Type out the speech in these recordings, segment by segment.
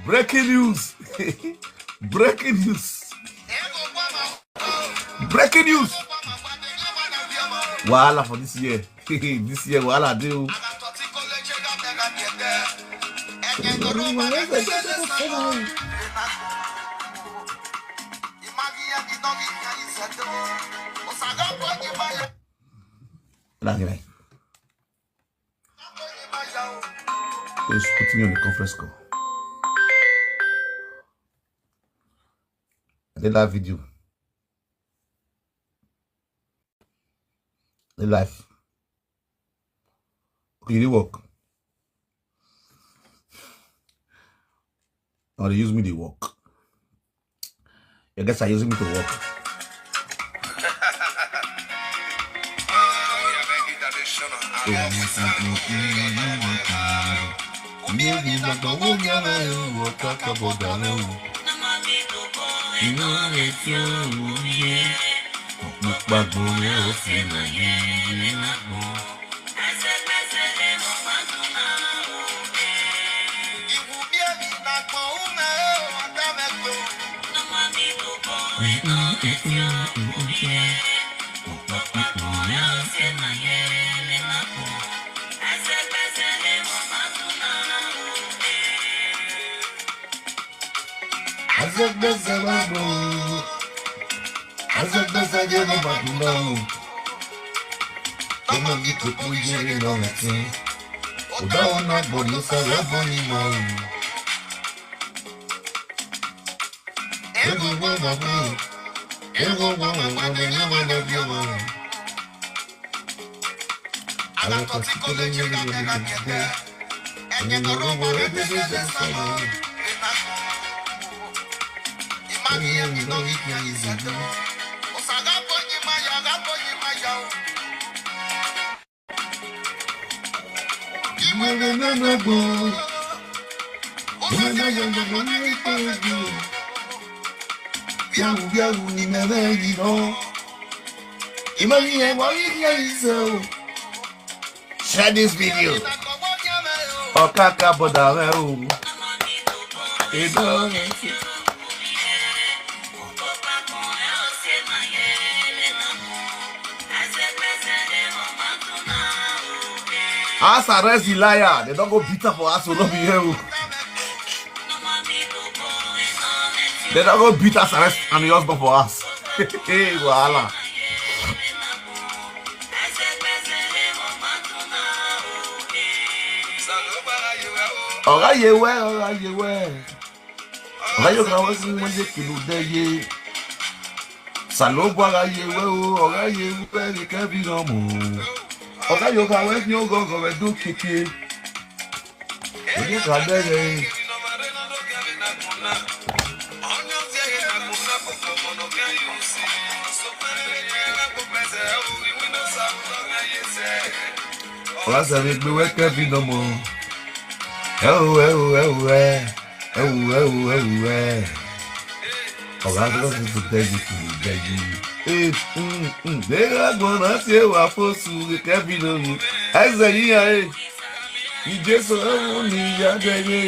Breaking news. Breaking news. Breaking news. Wahala for this year. This year, wahala do. Who's putting me on the conference call? I did that video. The life. Okay, you did work. Now they use me to work. I guess I use me to work. Share this video. Okaka bodare o. As arrest the liar, they don't go beat up for us, so not be here. They don't go beat us, arrest and the husband for us. Hey, voila. Ọ̀rá yẹ wẹ́. Ọ̀rá yóò kàn wọ́n sí wọ́n jẹ́ kìlú dẹ́yẹ. Sàlóbọ̀ ọ̀rá yẹ wẹ́ o, ọ̀rá yẹ wẹ́ ní kẹ́bí náà mọ̀. Ọ̀rá yóò kàn wọ́n ní ọgọ́gọ́ rẹ̀ dún kéke. Òye kà bẹ́rẹ̀. Ọ̀rá sàbẹ̀ gbé wẹ́ kẹ́bí náà mọ̀. Ọ̀gá tó ti tó tẹ́jú kì í jẹ́jú. Dèrò àgbọ̀nà tí ó wà fóṣù kẹ́bí lómi. Ẹsẹ̀ yíyan ẹ̀. Ìjẹ́sọ̀ ọ̀hún ni ìyá dẹ́gẹ́.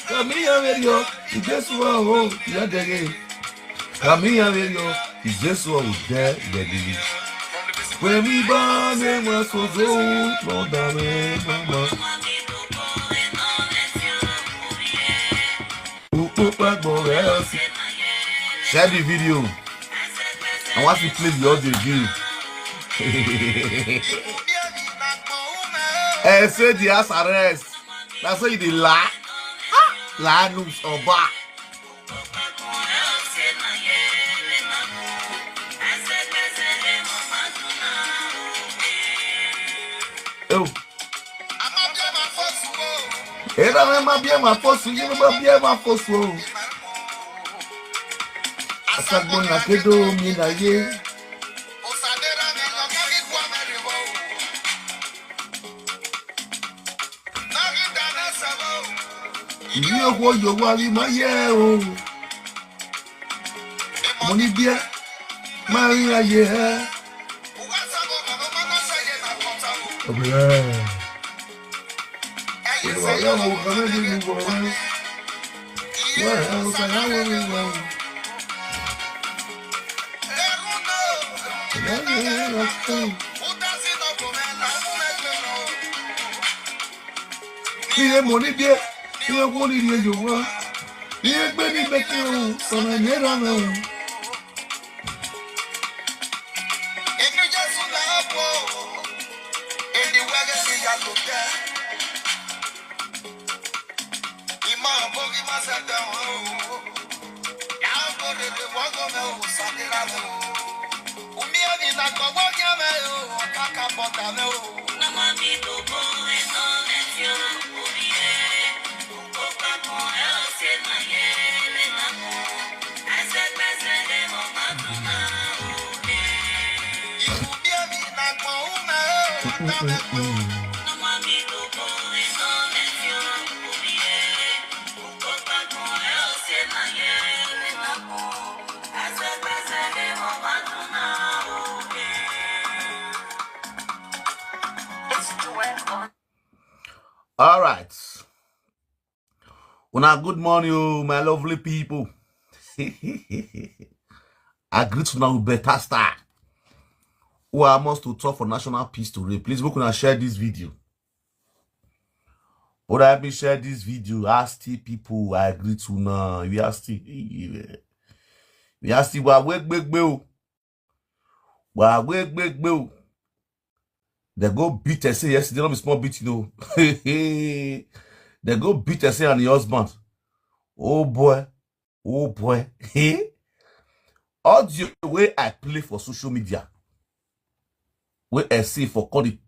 Kàmíyàn rẹ̀yọ. Ìjẹ́sọ̀ ọ̀hún ìyá dẹ́gẹ́. Kàmíyàn rẹ̀yọ. Ìjẹ́sọ̀ ọ̀hún dẹ́ dẹ́gẹ́. Pẹ̀mí bá mẹ́wàá sọ̀tọ̀ lọ́dà mẹ́wàá. Share the video. I want to play the audio again. I say the house arrest. That's why you dey lie. Lie news or bar. Oh. Era mesma bia ma fosu, you know bia ma fosu. Asaboro kedo mi na ye. Yo wali ma ye o. Money bia Maria ye. Money bia you money you want. You baby better so na nera no. All right. Well, good morning, my lovely people. I greet you now with better star. Who are must to talk for national peace today. Please, we can share this video. But I have share this video. Ask people. I greet you now. We are still. We awake, big bill. We awake, big bill. They go beat us yesterday. Not be small beat, you know. They go beat us and the husband. Oh boy. Oh boy. All the way I play for social media. Where I see for call it,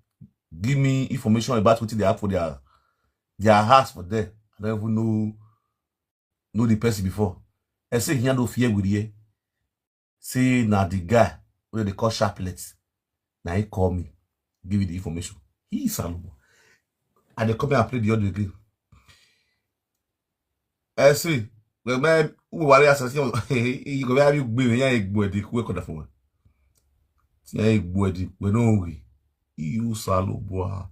give me information about what they have for their house for there. I don't even know the person before. I say he no fear with you. Say now the guy where they call Sharplets. Now he call me, give me the information. He is Asaboro. And they come and play the audio game. I say, well, man, who are you assessing? You go have you be a boy the quick on the phone. See, boy, we know you Asaboro.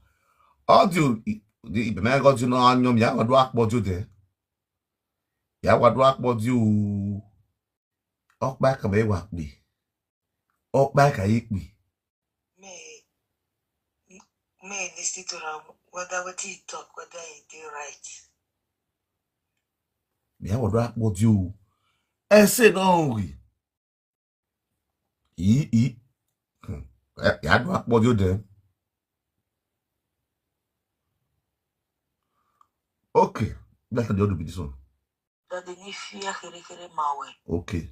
Audio, the man got you know on your ya what about you there? Ya what about you? Up back a way walk me. Up back a eat me. May listen to whether what he talk, whether he do right. Ya what about you? I say no. Ya what about you there? Okay, that's the other be this one. Okay.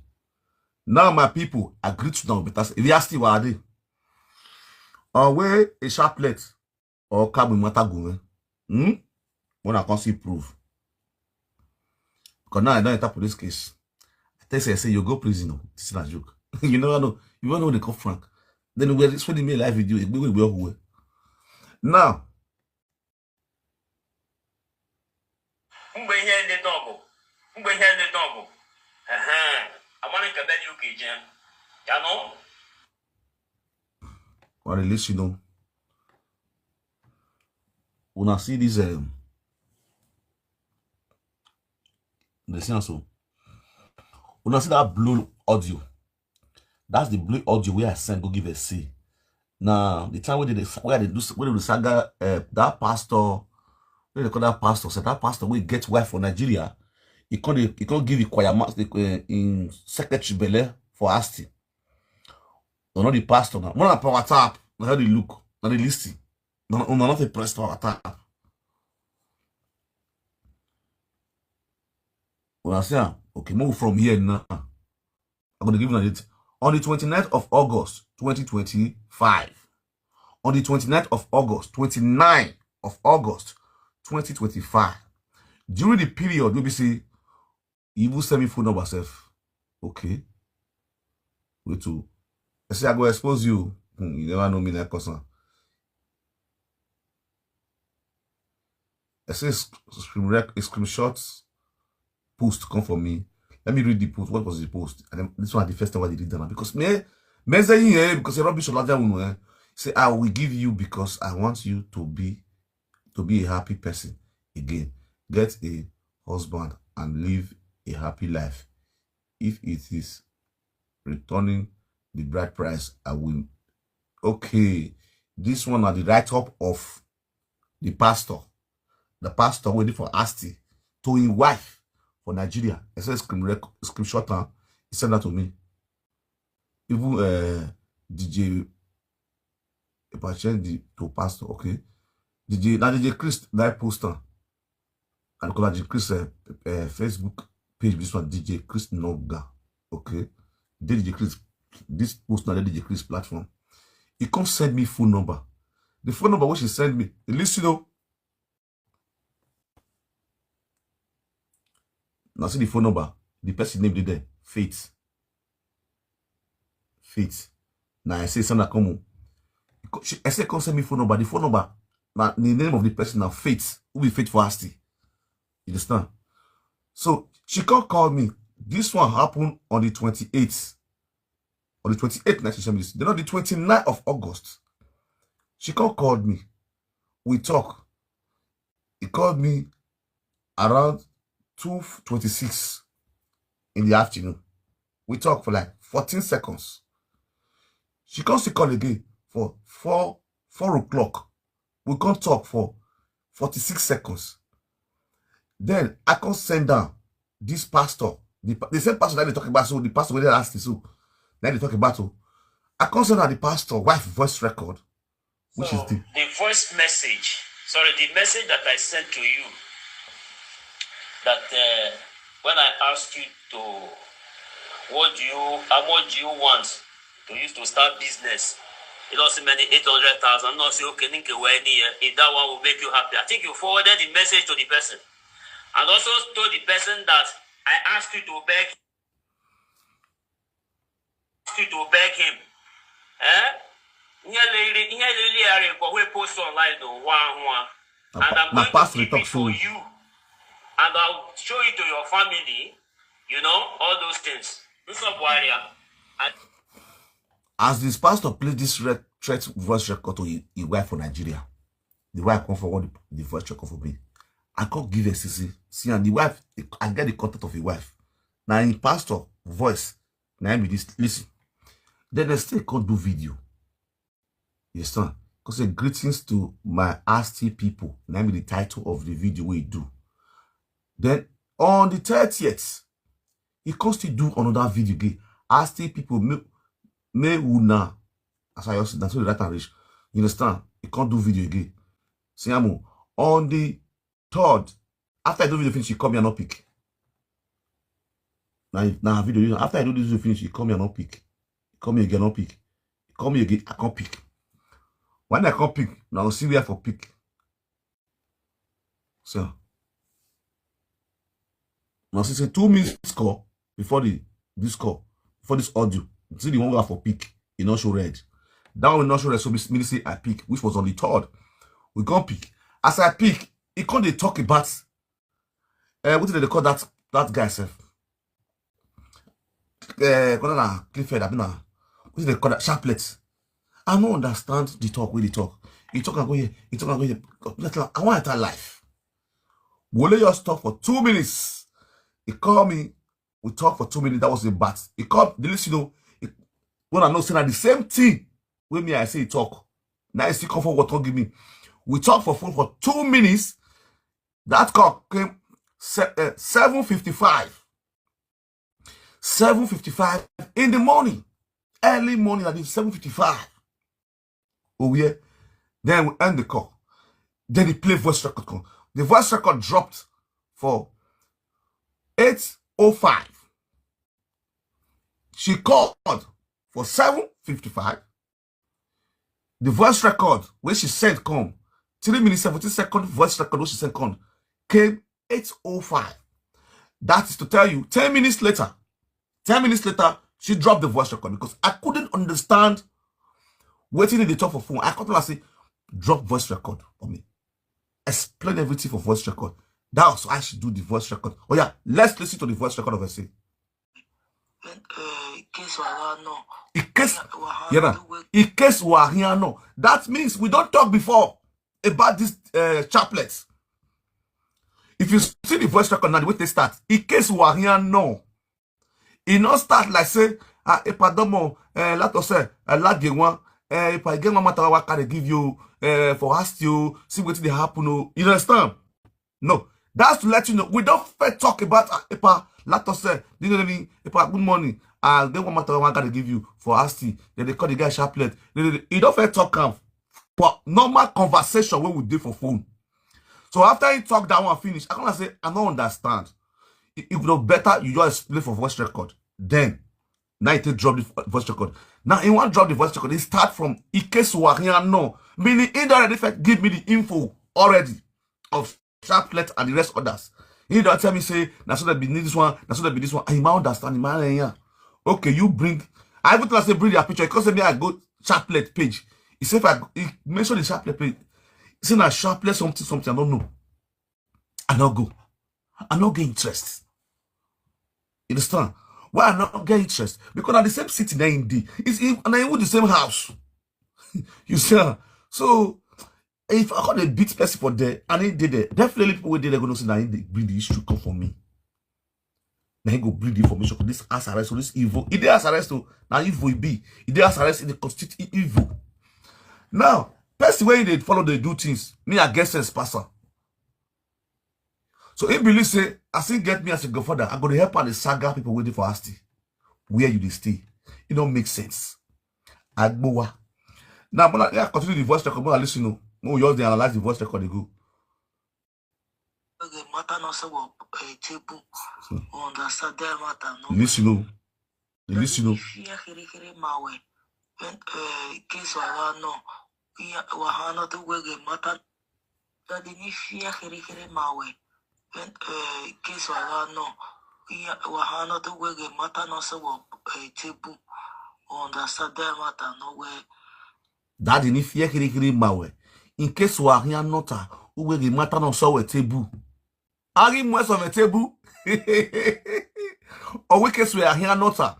Now my people agree to now because if you ask what are they? Where a Sharplet or carbon matter going? When I can see proof. Because now I don't enter police case. I say you go prison. No, this is not a joke. You know they call Frank. Then we're spending me live video. We now. I want to get you jam. You know? Or at least you know. When I see this the so when I see that blue audio, that's the blue audio where I sent go give a C. Now the time where they do saga that pastor. When they call that pastor, said that pastor will get wife for Nigeria. He can't give you choir in secretary Bele for Asti. Or not the pastor now. One up on WhatsApp, now they look, now they listen. On a not a press to attack. Understand? Okay, move from here now. I'm going to give you a date. On the 29th of August, 2025. On the 29th of August, 29th of August, 2025. During the period, we say, you will send me phone number self. Okay. Wait to. I say I go expose you. You never know me that person. I say screenshots post come for me. Let me read the post. What was the post? And then this one the first time I did that because because rubbish say I will give you because I want you to be a happy person again. Get a husband and live a happy life. If it is returning the bride price, I will. Okay, this one are the write-up of the pastor. The pastor waiting for Asti to his wife for Nigeria. I said screenshot. He sent that to me. Even DJ, if I change to pastor, okay. DJ Chris that poster. And call DJ Chris Facebook page. This one DJ Chris Noga. Okay. DJ Chris, this post now DJ Chris platform. He can't send me phone number. The phone number which he sent me, listen though. Now see the phone number. The person named there. Faith. Now I say something come. I say can't send me phone number. The phone number. Now the name of the person now Faith. Who be Faith for Asti. You understand? So she can't call me. This one happened on the 28th. On the 28th night she sent me this. Then on the 29th of August. She can't call me. We talk. He called me around 2:26 in the afternoon. We talk for like 14 seconds. She comes to call again for 4 o'clock. We can't talk for 46 seconds. Then I can't send down this pastor. The same pastor that they talk about, so the pastor where they asked so then they talk about so I can't send down the pastor wife voice record, which so is the voice message. Sorry, the message that I sent to you. That when I asked you to, how much do you want to use to start business? It also many 800,000. Not say okay, if that one will make you happy. I think you forwarded the message to the person, and also told the person that I asked you to beg him. Post online and I'm going to keep it for you. And I'll show it to your family, all those things. This up warrior. As this pastor played this threat voice record to his wife for Nigeria, the wife come forward the voice record for me. I can't give a CC. See, and the wife, I get the contact of the wife. Now in pastor voice, now me this listen. Then they still can't do video. Yes, sir. Because greetings to my Asti people. Now me the title of the video we do. Then on the 30th, he comes to do another video again. Asti people may una. As I also that's what the right and rich. You understand? He can't do video again. See, on the 3rd, after I do video finish, he come here and not pick. Now video after I do this video finish, he come here and not pick. He come here again, not pick. He come here again, I can't pick. When I can't pick, now see where for pick. So now since 2 minutes call before this audio, see the one we have for pick, it not show red. That one not show red, so me say I pick, which was on the 3rd. We can't pick. As I pick, he can't talk about what did they call that guy self? Clifford, what did they call that? Chaplet. I don't understand the talk where they talk. He talk and go here, he talk and go here. I want that life. We'll let you talk for 2 minutes. He called me. We talked for 2 minutes. That was a bat. He called the listener. When I know saying the same thing with me, I say he talk. Now he still come for what talk give me. We talked for phone for 2 minutes. That call came 7:55. 7:55 in the morning. Early morning at 7:55. Oh yeah. Then we end the call. Then he play voice record call. The voice record dropped for 8:05. She called for 7:55. The voice record when she sent come 3 minutes 17 seconds voice record when she sent come came 8:05. That is to tell you 10 minutes later. 10 minutes later, she dropped the voice record because I couldn't understand waiting in the top of phone. I couldn't say drop voice record for me. Explain everything for voice record. That was why I should do the voice record. Oh yeah, let's listen to the voice record of her say. That means we don't talk before about this chaplets. If you see the voice record now, the way they start, in case we are here, no. It not start like say, pardon, let us say, one, if I get one matter, what can I give you for ask you, see what they happen. You understand? No. That's to let you know. We don't talk about let us say, good morning. They one matter what can I give you for ask you. Then they call the guy chaplet. You don't talk for normal conversation when we do for phone. So after he talk that one finish, I gonna say, I don't understand. It would be better you just play for voice record. Then, now you drop the voice record. Now, in one drop the voice record, it start from Ike no. Meaning, indirectly, give me the info already of Chaplet and the rest others. He don't tell me, say, now so that be this one, now so that be this one. I might understand, man. Okay, you bring, I would say bring your picture. Because me, I go Chaplet page. He said, if I mention the Chaplet page, he said, now Chaplet something, I don't know. I not go. I not get interest. You understand? Why I not get interest? Because at the same city there in D, and I with the same house. You see? So if I got a bit person for there and he did it, definitely people will they're gonna say that they bring the issue come for me. Now he go bring the information for this ass arrest or this evil. If they ass arrest to now evil it be. If they ass arrest, it constitute evil. Now, person where they follow they do things, me I guess as pastor. So he believes say, as he get me as a godfather, I'm going to help out the saga people waiting for Asti. Where you they stay. It don't make sense. Agbowa. Now, when I continue the voice record, I listen to. No, you just analyze the voice record, they go. Listen to. Listen to. Case no wahano to wege mata no se wo tebu understand them mata no we daddy ni fie kiri mawe in case wahia nota wege mata no se wo tebu ari mo so tebu or we case wahia nota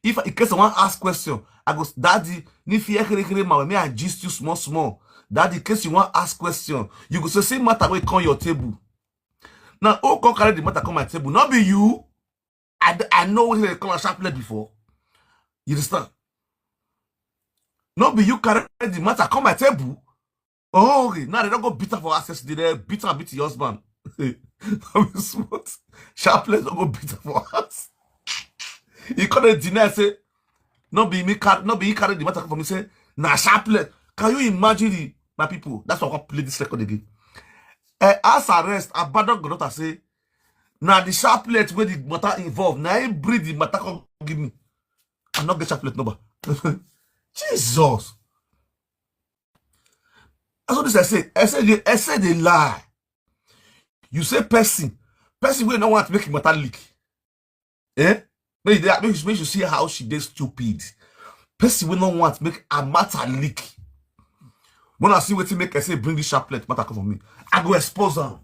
if in case someone ask question I go daddy ni fie kiri mawe me I gist you small daddy in case you want ask question you go say matter we come your table. Now, who can carry the matter come my table? Not be you. I know what they call a chaplet before. You understand? Not be you carry the matter come my table. Oh, okay. Now they don't go bitter for access. They bitter and beat your husband. Smart. Chaplet don't go bitter for us. He couldn't deny say, not be you carry the matter come for me. Say, nah, chaplet. Can you imagine my people? That's why I want to play this record again. As arrest, abandon Godota say, now the chaplet where the matter involved, now he breed the matter come give me. I'm not get chaplet number. Jesus. That's what this I said they lie. You say person will not want to make matter leak. Eh? Make you see how she did stupid. Person will not want to make a matter leak. When I see what you make, I say, bring this chaplet, matter come for me. I go expose them.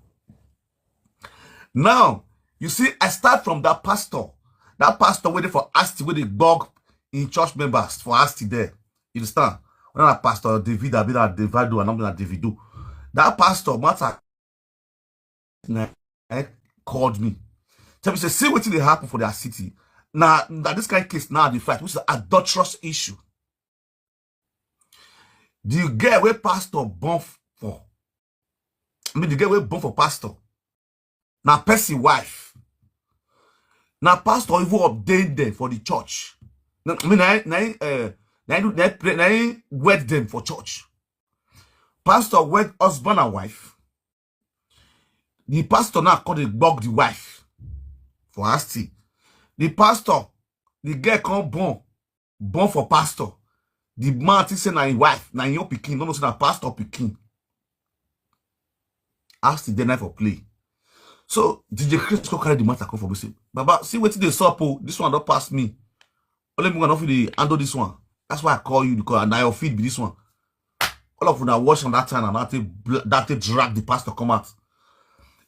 Now, you see, I start from that pastor. That pastor waiting for Asti, where they bug in church members for Asti there. You understand? When that pastor, David, I've been at Davido, and I'm at Davido. That pastor, matter, called me. Tell me, say, see what they happen for their city. Now, this kind of case now, the fight, which is an adulterous issue. Do you get where pastor born for? I mean, the girl we born for pastor. Now, person wife. Now, pastor even ordained them for the church. I mean, I wed them for church. Pastor wed husband and wife. The pastor now called the bug the wife for Asti. The pastor, the girl come born for pastor. The man think say na his wife, na your pikin, no say na pastor pikin. Asti the night for play. So DJ Chris go carry the matter come for me say, Baba, see what they sup oh, this one don't pass me. Only me gonna feel handle this one. That's why I call you because now your feed be this one. All of them are watching that time and that they drag the pastor come out.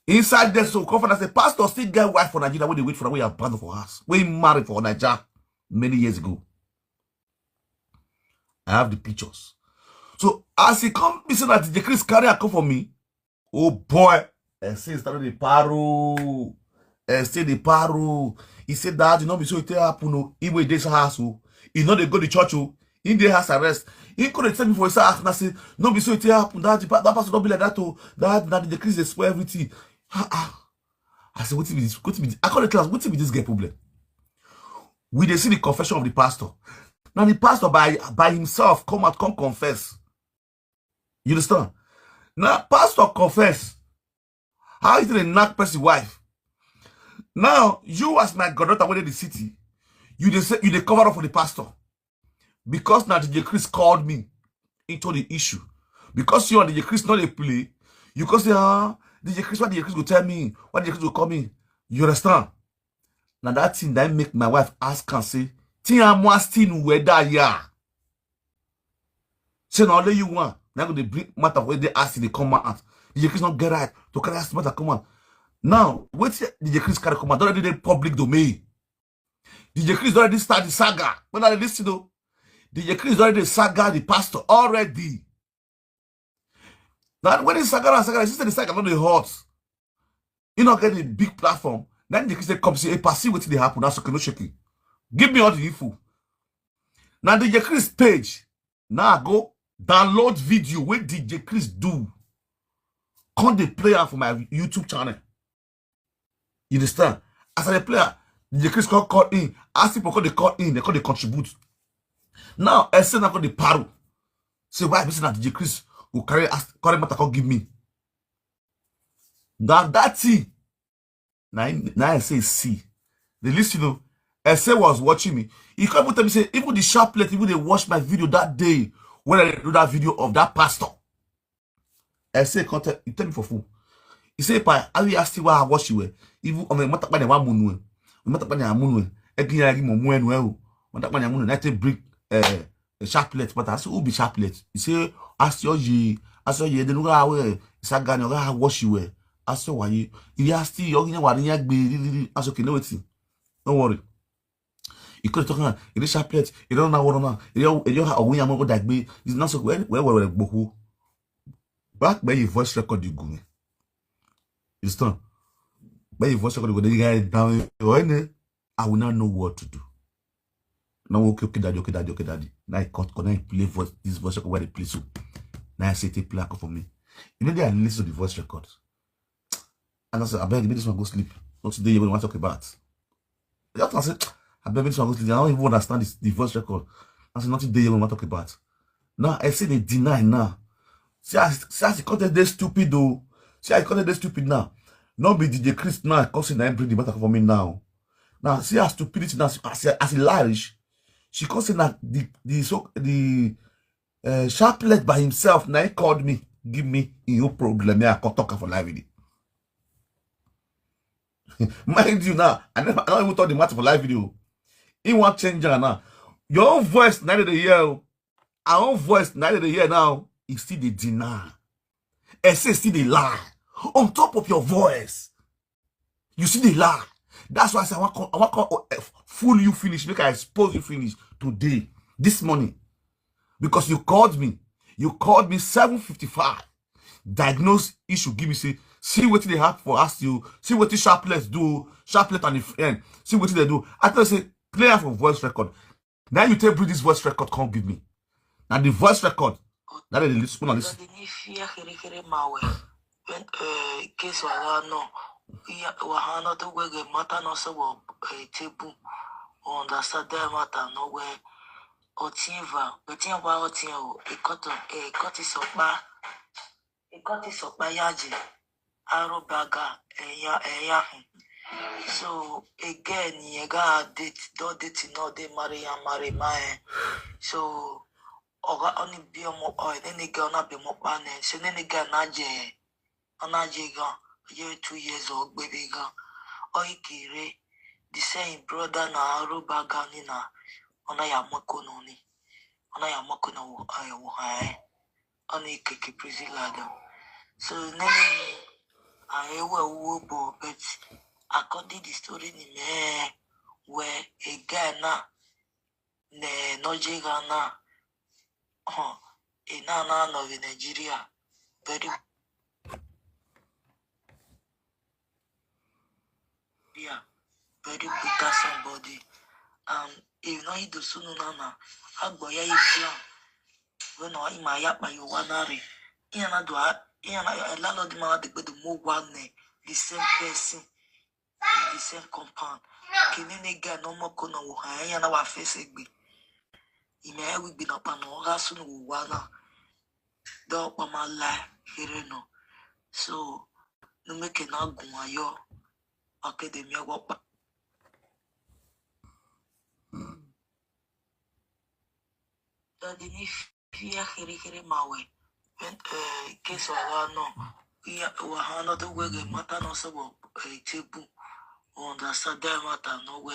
Inside there, so confident say, pastor still get wife for Nigeria when they wait for the way you abandoned for us. We married for Nigeria many years ago. I have the pictures. So as he come, he said that DJ Chris carry a come for me. Oh boy, and say started the paro. And say the paro. He said that you know be so it happen. No, he wait this house. He know they go to church. In the house arrest. He could tell me for his house and I say, no be so it happen. That person don't be like that. That DJ Chris they spoil everything. I said, what be this? I call the class, what be this guy problem? We they see the confession of the pastor. Now the pastor by himself come confess. You understand? Now pastor confess. How is it a knock person wife? Now you as my goddaughter went in the city, you they cover up for the pastor. Because now DJ Chris called me into the issue. Because you and DJ Chris not a play, you can say, DJ Chris, what DJ Chris go tell me? What DJ Chris go call me? You understand? Now that thing that make my wife ask and say, Tia Mwastin whether ya. Say now only you want. Now they bring matter where they ask they come out. DJ Chris not get right to carry ask matter come out. Now, what DJ Chris carry come out? Don't already public domain. DJ Chris already start the saga. When I listen to DJ Chris already saga the pastor already. Now, when it's saga, the saga not the hot. You not get a big platform. Then DJ Chris come say, hey, perceive what they happen. That's okay, no shaking. Give me all the info. Now, DJ Chris page. Now, I go download video where DJ Chris do. Come the player for my YouTube channel. You understand? As a player, DJ Chris call in. As people call they call in, they call they contribute. Now, I say now call the paro. Say, why I say that DJ Chris who carry matter can give me. That thing. Now I say see. The list, you know, I say was watching me. He come tell me say, even the sharplet, even they watch my video that day when I do that video of that pastor. I say content, he tell me for fool. He say, pa, how you ask why I watch you? Even on the matakpanya wa munu. Matakpanya munu. Egi ya gi mo mu enu e o. Matakpanya munu. Na te bring sharplet, but I say who be sharplet? He say ask your ye the no ga we. Isaga ni ga watch you. Ask your why you. If you ask you yogi wa ni agbe. Ask okay, no wetin. Don't worry. You could talk about it is sharplet. You don't know what now. You have a way I'm going to be. It's not so where bohu. Back by your voice record you go. It's done. By your voice record you go. The guy down. I will not know what to do. Now okay daddy. Now I cut. Now I play voice. This voice record where they play so. Now I say take play for me. You know they are listen to the voice record. And I said, I beg me this one go sleep. Not today you want to talk about. Just I said, I beg me this one go sleep. I don't even understand the voice record. I said, not today you want to talk about. Now I say they deny now. See as the content they stupid though. See how the content they stupid now. Not be DJ Chris now causing that bring the matter for me now. Now see how stupidity now as he lies. She causing that the sharplet by himself now he called me, give me your problem. I can talk for live with it. Mind you now, I don't even talk the matter for live video. He want change now. Your own voice neither the year. Our own voice neither the year now. It's still the deny. And say still the lie. On top of your voice. You see the lie. That's why I say I want to fool you finish. Make I expose you finish today. This morning. Because you called me. You called me 7:55. Diagnose issue. Give me say. See what they have for us to see what the sharplets do, sharplet and the friend. See what they do. I tell you, say, play for voice record. Now you take this voice record, can't give me. Now the voice record. That is the listen on this. Case no. Wahana to wege mata no se wo tebu. Understand that matter no where otieva. Otieva o. Ekoto so ba. got this up by Yaji, Arobaga, Eya. So again, you got date, don't date, no, they marry my. So, Oga only be more oil, then they go not be more banner, so then they get Naje, Anajiga, year 2 years old, baby girl. Oikire, the same brother na Arobaga Nina, Onayamako Noni, Onayamako no Ayawahae, Onikiki Prisilado. So then I will Wowo, but according the story in me, where a guy na ne Nojigana, in Nana of Nigeria, very brutal somebody. If not, you do soon, Nana, how boy you plan when I my yap by your one array. Iana do I, Iana, a lot of the man the move one the same person in the same compound. Kinene guy no more corner, I and our face be. He may have been up and all soon one. Dog on my life, here no. So, no make an argument, yo. Academia walk. Daddy, fear here, my way. When case of no, we are another way, matter no so a table on the Saturday matter, no way.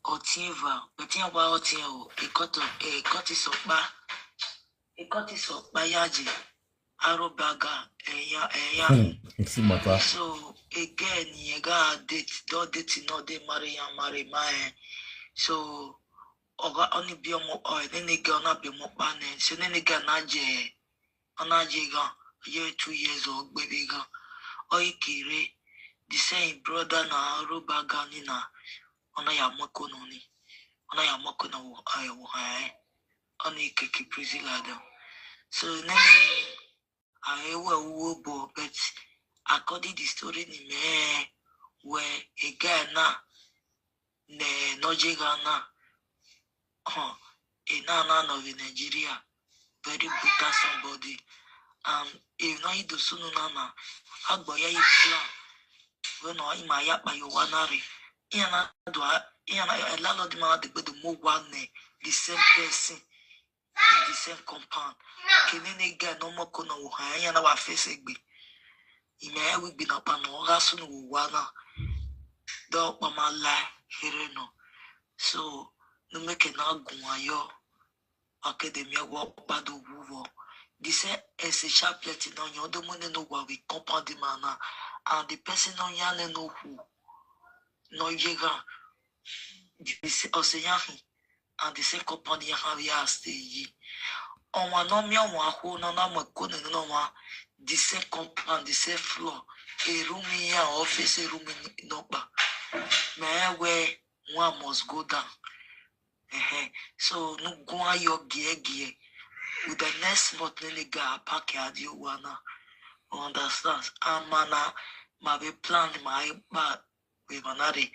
Or Tiva, but you about you, a cut is of bar, a cut is of Bayaji, Arobaga, Eya. So again, you got date, don't date, no, they marry my. So, Oga only be more oil, then they go not be more banner, so then they get Naje, Anajiga, year 2 years old, baby girl. Oikire, the same brother na Arobaga Nina, Onayamako Noni, Onayamako no Ayawahae, Onikiki Prisilado. So then I will Wowo, but according the story in me, where a guy na ne Nojigana, in Nana of Nigeria, very brutal somebody. If not, you do soon, Nana, how boy you plan when I my yap by your one array. Iana do I, Iana, a lot of the man the move one the same person in the same compound. Kinene guy no more corner, I and our face be. He may have been up and all soon one dog on my life, here no. So, no make an argument, yo. Academia walk by the Wowo. This is a chaplet in on your money no what we compound the man and the person on yan no who no jega this oseyahi and the same compound ya have ya stay on one no me on who no na makone no one the same compound the same floor a room here office a room in no ba may where one must go down. So no go on your gear with the next month nigga pack you wanna understand. Mana my be plan my but we manade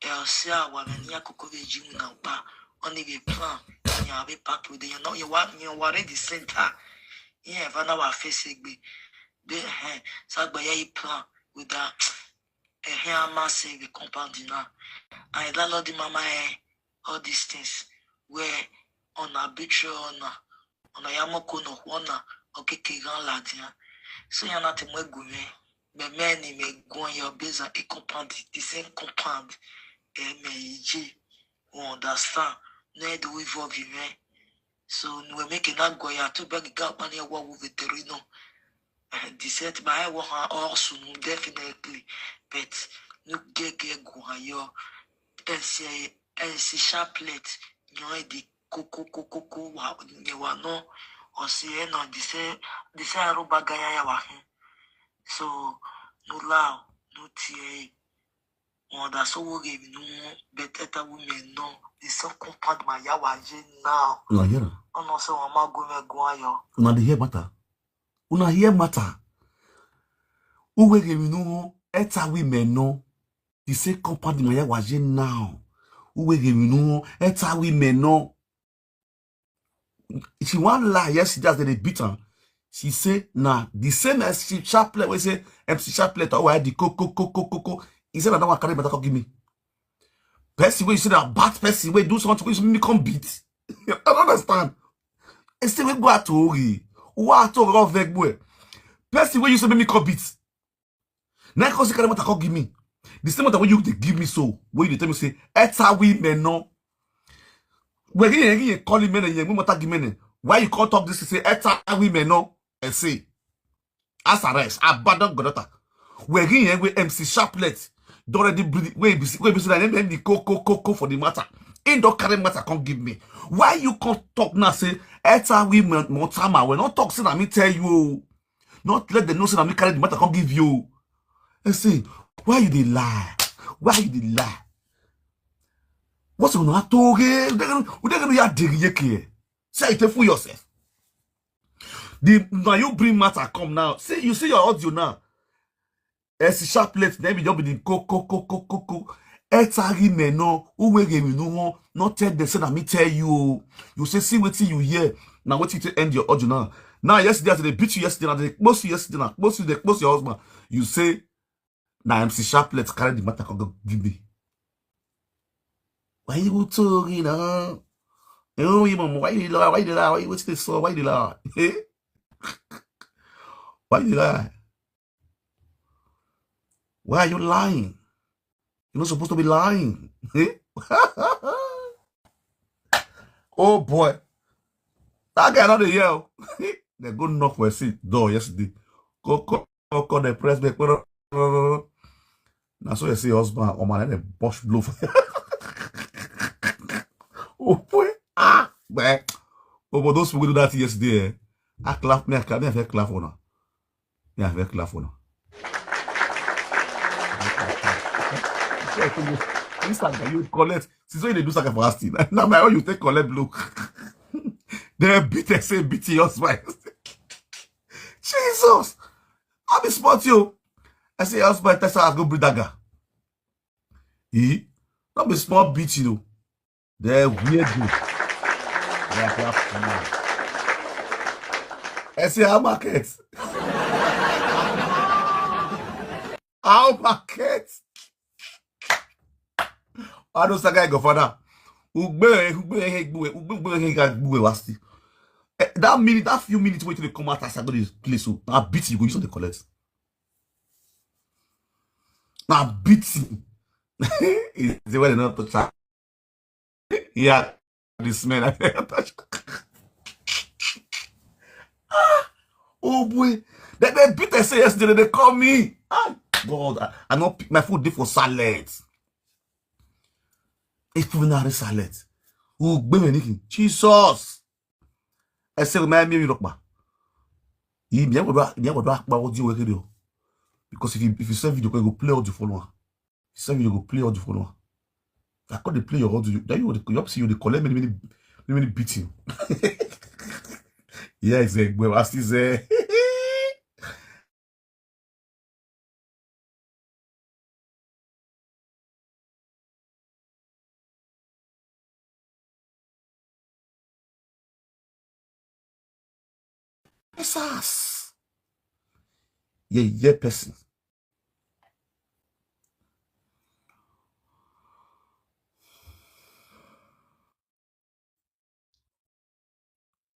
Elsia one and Yakoko Jim now ba only be plan and be packed with you know you want you already center. Yeah, if I know our face be the so by a plan with that a hair massive compound now. I love the mama all these things where on arbitrary on a yamoko no one okay kigan ladia. So you're not a mugume, but many may go on your business a compound, the same compound, MAG, you understand? No, do we involve you, man. So we're making that go ya to beg up money what with the Torino. The set by one also definitely, but no get go yo. And see chaplet, you know, the coco, you want no, or see, no, the same Robagaya wahin. So, no loud, no TA, or that's all we give no better women, no, the second part my yawaji now. Una hear? And also, I'm not going to go yo. Una hear matter? Una hear matter? Who will give no better women, no? The second part my yawaji now. Who will give no better women, no? She won't lie, yes, she does the beat her. She say, nah, the same MC Chaplet, we say, MC Chaplet, or why the coco. He said, I don't want to carry matter, give me. Person, where you say that bad person, where do something, where you come beat. I don't understand. And say, we go at Tori. What to go veg boy? Person, where you say, me come beat. Now, because you carry matter, give me. The same matter when you give me so, where you tell me, say, eta we men no. Where you call him men and you matter give me. Why you can't talk this to say, eta we men no? And say, as a rest, abandon Godota. We're here with MC Chaplet. Don't already breathe. Wait, be the coco for the matter. Ain't don't carry matter, can't give me. Why you can't talk now? Say, eta women, Montama. We're not talking, I me tell you. Not let them know, say, I me carry the matter, can't give you. And say, why you they lie? Why you they lie? What's going on? They're gonna be a iye-eki. Say it for yourself. Now you bring matter come now. See, you see your audio now. MC Chaplet, then you be the coco. Etari meno, uwe we no, not tell them, say that me tell you. You say, see what you hear. Now what you to end your audio now. Now yesterday, they beat you yesterday, now they close you yesterday, now close your husband. You say, now MC Chaplet carry the matter, come give me. Why you talking now? Oh, you mama, why you lie? Why you lie? Why you what's this so? Why you lie? Why you lie? Why are you lying? You're not supposed to be lying. Oh boy. That guy not the yell. They go knock for a seat door yesterday. Go the press back. Now so you see husband or man and a bush blow. Oh boy. Ah, man. Oh, but those people do that yesterday. I clap me. I can't have a clap for now. Yeah, I have a clap for now. Instagram, you collect. Since when they do something for us, now my own you take collect blue. They beat your spine. Jesus, I be spot you. I say husband test I go breed dagger. Not be small beat you. They're weird. I say how market. How market. I don't say guy go father. That minute, that few minutes waiting to come out as I go to this place, so I beat you, go use on the collect. Now beat you. Is the way they not touch. Yeah, this man. Oh boy, they beat us yesterday. They call me. Ah, God, I not pick my food day for salad. It's proven that salad. Oh, baby, Jesus. I say, remind me, look, ma. Because if you send video, you go play audio for one. If you send video, you go play audio for one. I can't play your audio. Then you see you collect many beating. Yeah, exactly. Well, I see there. Yes, yeah, person.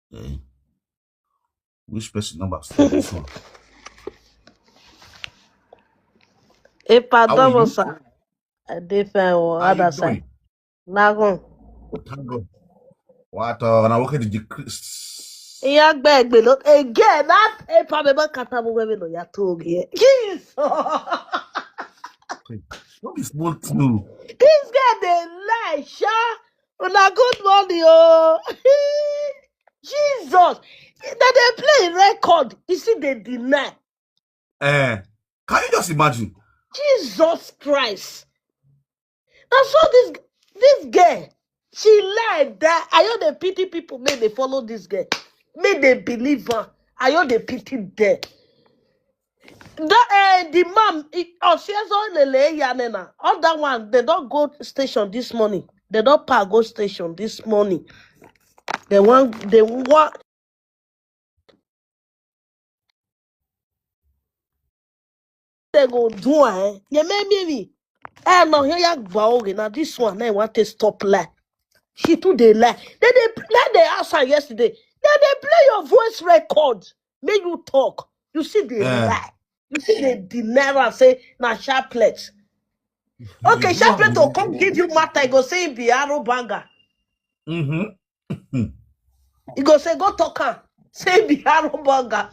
Yeah. Which person number? This one. How are you? Sir. I did fine on How you other side. doing? Nagon. Thank God. What? Now working to decrease. Yeah, beg me look again. That a probable catabu women on your tongue here. Jesus. What is small too? This guy they lie, sha. On a good morning, oh. Jesus. Now they play record. You see, they deny. Can you just imagine? Jesus Christ. Now so this girl, she lied that I know the pity people may they follow this girl. May they believe her. I know they pity them. That the mom, she has all the all that one, they don't go station this morning. They don't park go station this morning. They want they go do you me. No, here you go. Now this one, I want to stop lie. She too they lie. Then they asked her yesterday. Then they play your voice record. Make you talk. You see they lie. You see they deny and say na sharplet. Okay, sharplet will come give you matter. He go say he be arrow banger. He go say go talk her. Say he be arrow banger.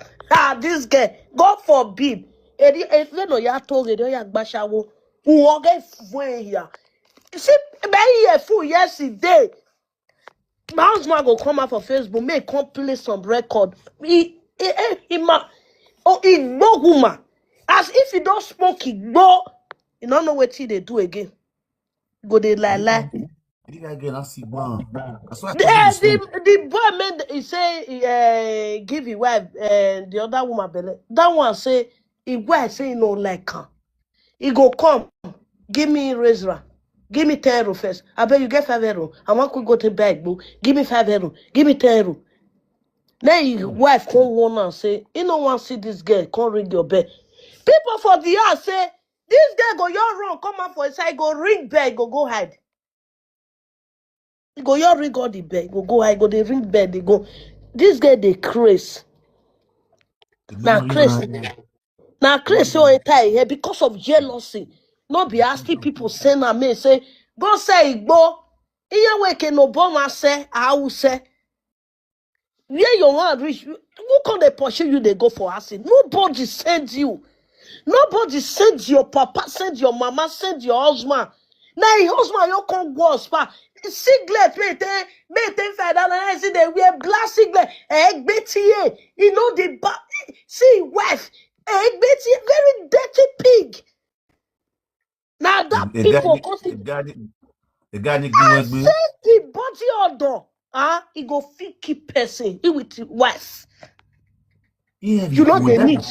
This guy. God forbid. If you know you told you ya gbashawo. Who get here? See, by fool yesterday. My husband go come out for Facebook, make come play some record. He no woman. As if he don't smoke, he go. You don't know what they do again. Go they lie. The boy made he say give his wife the other woman belly. That one say his wife say he no like her. He go come, give me razor. Give me 10 euro first. I bet you get 5 euro. I want to go to bag, boo. Give me 5 euro. Give me 10 euro. Then your wife come one and say, you don't want to see this girl. Come ring your bell. People for the house say, this girl go your wrong. Come out for his side. Go ring bell. Go hide. Go your ring all the bell. Go hide. Go they ring bell. They go. This girl they craze. Now crazy. Now crazy so entire here because of jealousy. Not be asking people send a me say go say Igbo. Iye-eki no bomb say I will say. Where your man reach, who can they pursue you? They go for acid. Nobody sends you. Nobody sends your papa, sends your mama, sends your husband. Now your husband you can't go spa. Singlet, me $5 and I see they wear black singlet. BTA, you know the see wife. BTA, very dirty pig. Now that people the guy I say the body odor. He go fit keep person. He with his wife. You know they need.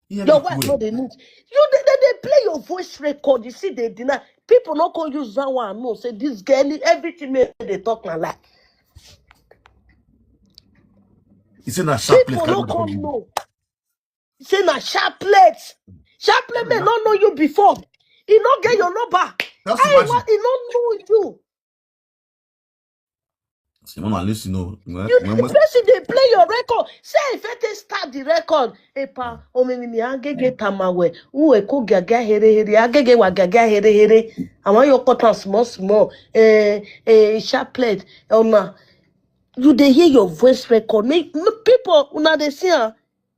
Your wife know they need. They play your voice record. You see they deny. People not gonna use that one. No, say this girl everything they talk na lie. It's in a sharp plate. People not gonna know. It's in a sharp plate. Sharp plate may not know you before. He not get your number. He not know you. Simon, listen, The person they play your record. Say if they start the record, epa omeni agege tamawe. Eko gaga here agege wa gaga here. I want your cotton small. Sharplet. You they hear your voice record. Make people una they see her.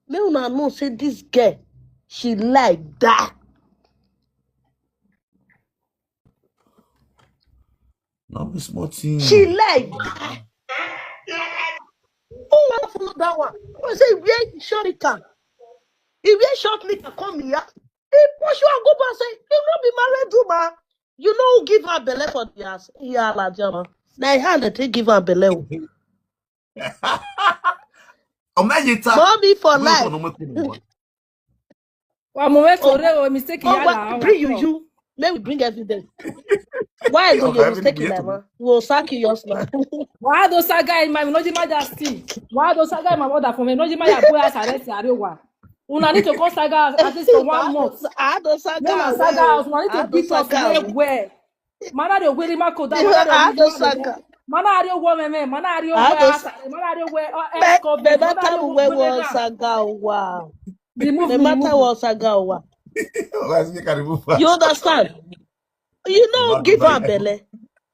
Me una know say this girl, she like that. No be small thing. She like that. Who want to follow that one? I say where short it can. If you short nigga come here, if push you and go back say, you not be married woman. You know who give her belly for the ass. Yeah, la jama. Now I had to give her belly. Mommy for life. Bring you. Let me bring evidence. Why do you mistake like man? We'll sack you yourself. Why those saga in my no majesty? Why those saga in my mother for me? No majesty boy as arrest Arewa. Una need to call saga at least for 1 month. I don't saga. Saga house. Una need to beat us where? Mana de wiri mako da. I don't saga. Mana Arewa woman. Mana Arewa. Mana Arewa. The matter where was saga wow. The matter was saga wow. You understand? You know, give her belly.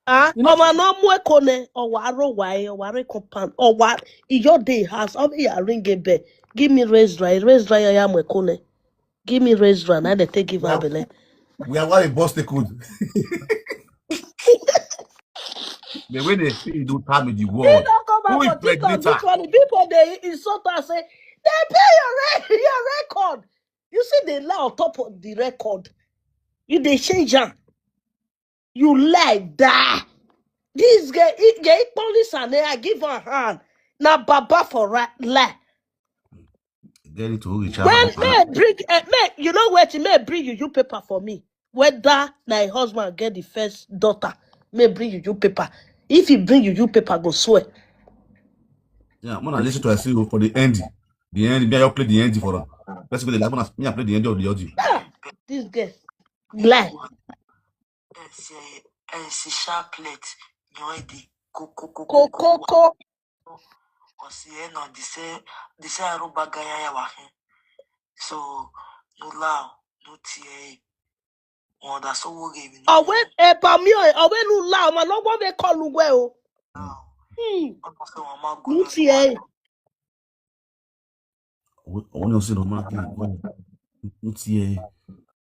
Ọmọ náà mú ẹ̀kọ́ ní ọwọ́ arówáyé ọwọ́ arẹ́kọ̀pán ọwọ́ ìyọ́dẹ house ọmọ ìyá ringe bẹ̀ give me raise dry ya mú ẹ̀kọ́ ní give me raise dry na dey take give her belly. We are one boss they could. The way they say you don't tell me the word. Who is pregnant? People they insult her say they pay your record. You see they lie on top of the record. You they change am. You like that. This girl, police and I give her hand. Now baba for lie. Get it to reach when may bring you know what may bring you paper for me. Whether my husband get the first daughter, may bring you paper. If he bring you paper, go swear. Yeah, I'm gonna listen to I say for the end. The end, me I play the end for her. Let's go the like me I play the end of the audio. This girl. Lie. And she sharp plate. Nyoidi. Coco. Or see, no, the say Aruba Gaya Wahin. So, no lao, no TA. Oh, that's all we gave. I went I went no lie. Man, no one they call you well. Nutie. When you see the market, nutie.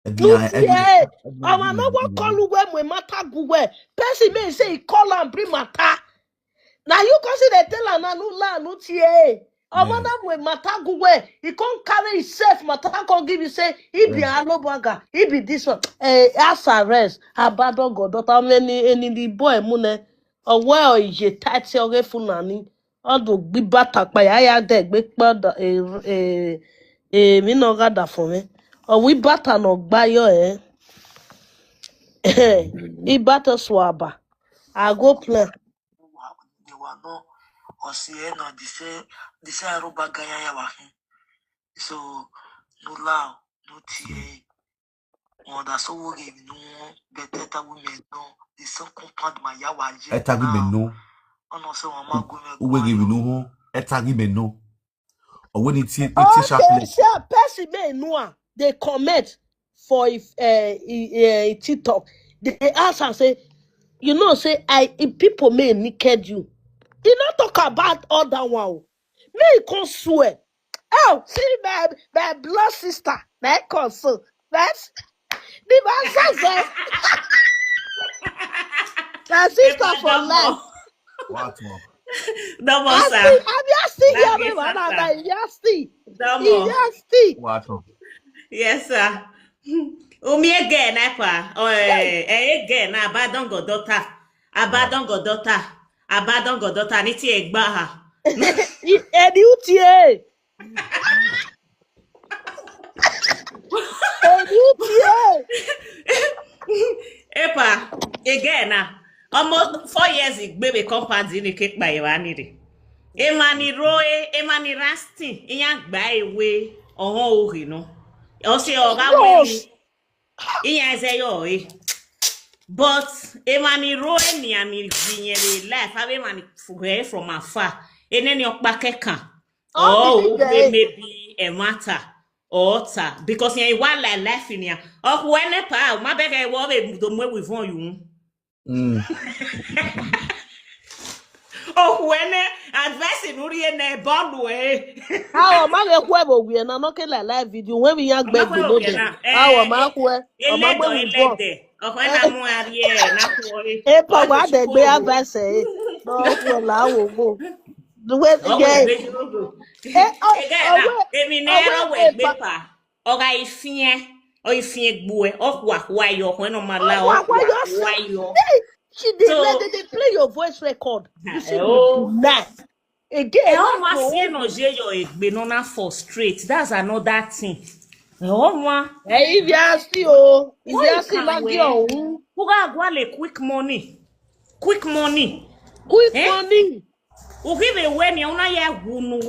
Nutie. I no one call you well when matter go well. Person may say he call and bring matter. Now you consider tell her no lie, nutie. Amanda with matter go well. He can't carry himself. Matter can't give you say he be a lobaga. He be this one. Asaboro. Abandon God. Daughter any the boy mune. Well is a tight say funani. Odo gbi bata pa ya de gbe pada mi no gada for me. O we bata no gba yo He bata swaba. I go play. They were no, or see, no, the say Aruba Gaya Wahin. So, no lao, no TA. Oh, that's all we gave. No, better women, no. The so compound my yawa. Etagi beno. Oh, no, so I'm going to Uwe give no. Etagi beno. Or when it's Okay, so person may know they comment for if TikTok. They ask and say, you know, say if people may naked you. You not talk about other one. Me can swear. Oh, see my blood sister. That console. That's the man says that sister for life. What? Domo sir. Have you seen here, man? Have you seen? What? Yes, sir. Umi again, apa? Again, abandon godota. Abandon godota. Abandon godota. Niti egbaha. UTA. UTA. Epa, again, almost 4 years baby compound in the cake by Ivanity. Emani roe, emani rasti, iyan gba ewe, ohun ori no. Ose oga weli, iyan ze yo But emani roe ni ani vinyere life, have emani fuge from afar. Eneni okpa kekan. Oh, maybe a matter. Ota because you want like life in here. Oh, when a pa, my baby, what the way we want you. Oh, when advice in Uri and a bond way. Our mother, whoever we are not live video when we young baby. Our mouth where a mama we go. Oh, when I'm more here, not worry. A power that be advice. No, well, I will go. The way she did so, they play your voice record. You see, nice. Again, for straight. That's another thing. If you ask you, if you ask you, who got quick money? Quick money. O give away ni una ya gunu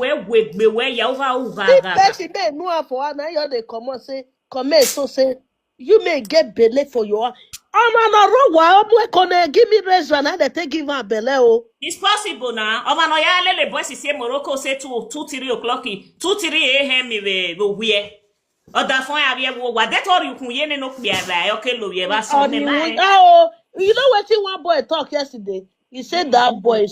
we ya over person dey know for na you dey come say comment so say you may get belle for your no wa omo give me raise and they take give am belle o. It's possible now. No ya lele boys say Morocco say 2-3 o'clock 2-3 a.m. we where. Other phone have you what that all you kun ye no be okay lo ye ba so me man. Oh, you know what one boy talk yesterday? He said that boy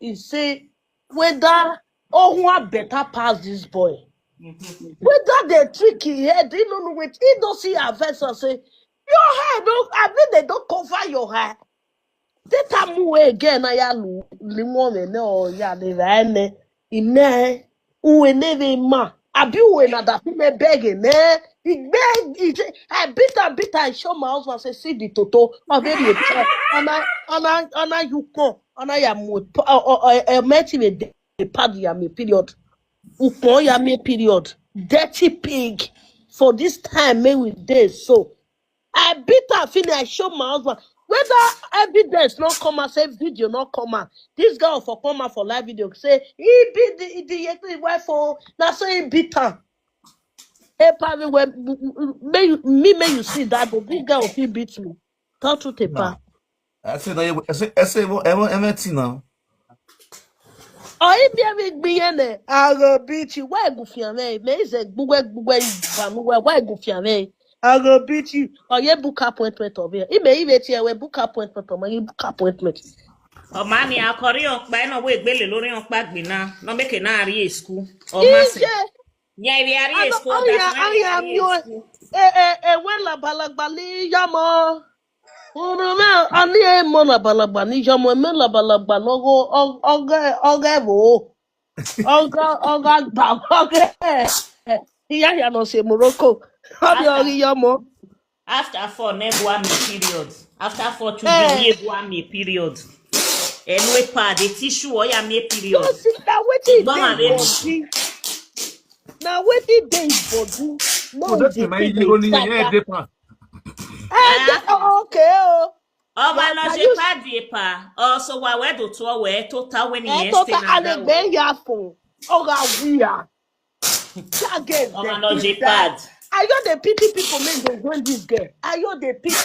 he said whether one better pass this boy. Whether they tricky head, you know which he don't see a vessel say your hair don't I mean they don't cover your hair. They time again I ya limon no ya the rane ine uwe neve ma abi uwe na that me begging he beg I beat and show my husband say see the toto of very ana you come ana ya mo met him a pad ya me period upon ya me period dirty pig for this time may we day so I beat her finish I show my husband whether evidence not come out say video not come out this guy for come out for live video say he beat the wife for na so he beat her Hey, Pavi, may you see that the big guy will feel beat me. Talk to the Nah. pa. I say no, I say MT now. Oh, if you have me in I go beat you. Why go for me? Me is a why go for me? I go beat you. Oh, you book appointment of here. It may even here we book appointment of my book appointment. Oh, mommy, I'll call you up by no way, Billy, Lori on Pagbina, no make an area school. Oh, Massy. Ije, Yeah, we are ano, school, that's why we I are am your, school. when la balagbali yamo. Urume, ani e mo la balagba ni yamo, me la balagba logo, oge wo. Oga, oge. Iya ya no se Morocco. Abi After ori yamo. after 4, never one period. After 4 children, Eh, we have one period. And we pa the tissue or ya me no period. see, na It wetin bomb dey and baby. body. Na wetin dey body. Oh, No, that's dey my take you dey only here saga. depend. Okay, oh. Oh, Ya, man, no, ya je use, pa di pa. Also, wa we do to we total when he tota stay na that way. alegbe ya fun. Oga wia. That girl Oh, man, no, dirty je that. pad. I just dey pity people make dem join this girl. I just dey pity.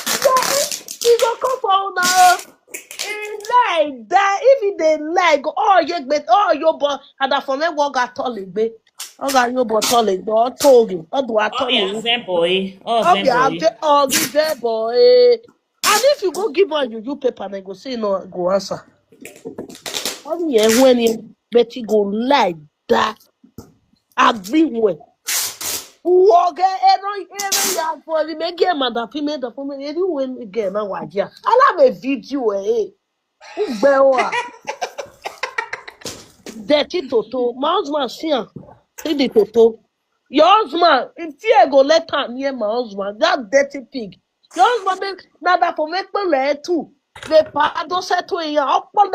He go come for una oh. He lie that if he dey lie go oh ye gbe oh yo bo adafome wo ga to legbe. Oga yo bo to legbe o togi. Odo Oh, ato yeah, ni. zen boy. Oh, zen Obi boy. ave ogi vebo eh. And if you go give her you paper, they go say no go answer. Only when you Betty go like that. Everywhere. Woge ero ya for the make game and the made of me any when again na wajia. I have a video eh. Ugbewa. Dirty toto. My husband see am. See the toto. Your husband, if you go let her near my husband, that dirty pig. Your husband make na that for make me too. The pa do settle in your opole.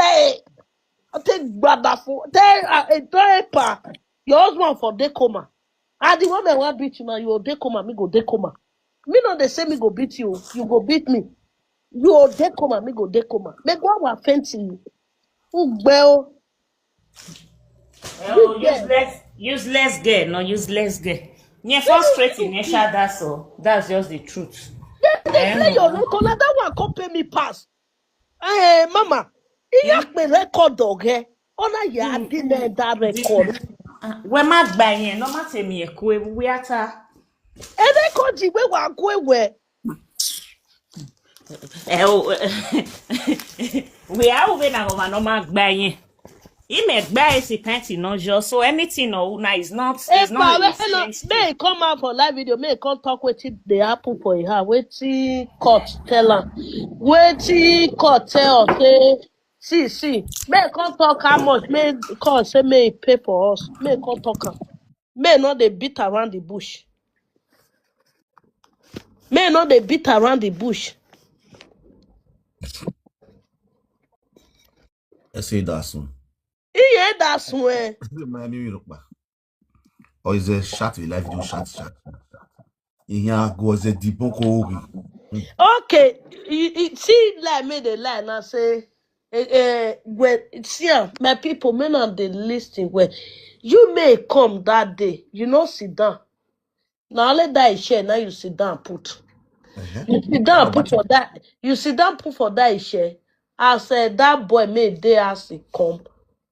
I take brother for tell a pa. Your husband for dey coma. And the woman want beat you now, you go dey coma, me go dey coma. Me no dey say me go beat you, you go beat me. You go dey coma, me go dey coma. Make one wa fainting you. Ugbe Oh, this girl. useless girl, no useless girl. Yeah, frustrating, They Nesha, that's all. That's just the truth. play your Eh, record, na that one come pay me pass. Mama, hmm? iya pe record ọ̀gẹ́. Ọ̀nà yà á dín náà that record. We ma gba yẹn, no ma tell me ekwe, we ata. Record ìwé wà kó ewé. We are over na no ma gba yẹn. He may gba esi kanti no jo, so anything no na is not a strange thing. May come out for live video, may come talk wetin dey happen for her, wetin court tell am, wetin court tell us say see, may come talk how much, may court say may e pay for us, may come talk am, may no dey beat around the bush, may no dey beat around the bush. I say that soon. Iye da sun ẹ. Miami Europe. Or is a shot with live video shot. Here goes a deep ori. Okay, you see like me dey lie now say when see am my people may not dey lis ten well. You may come that day, you no sit down. Na only that share now you sit down put. You sit down put for that. You sit down put for that share. As that boy may dey as he come,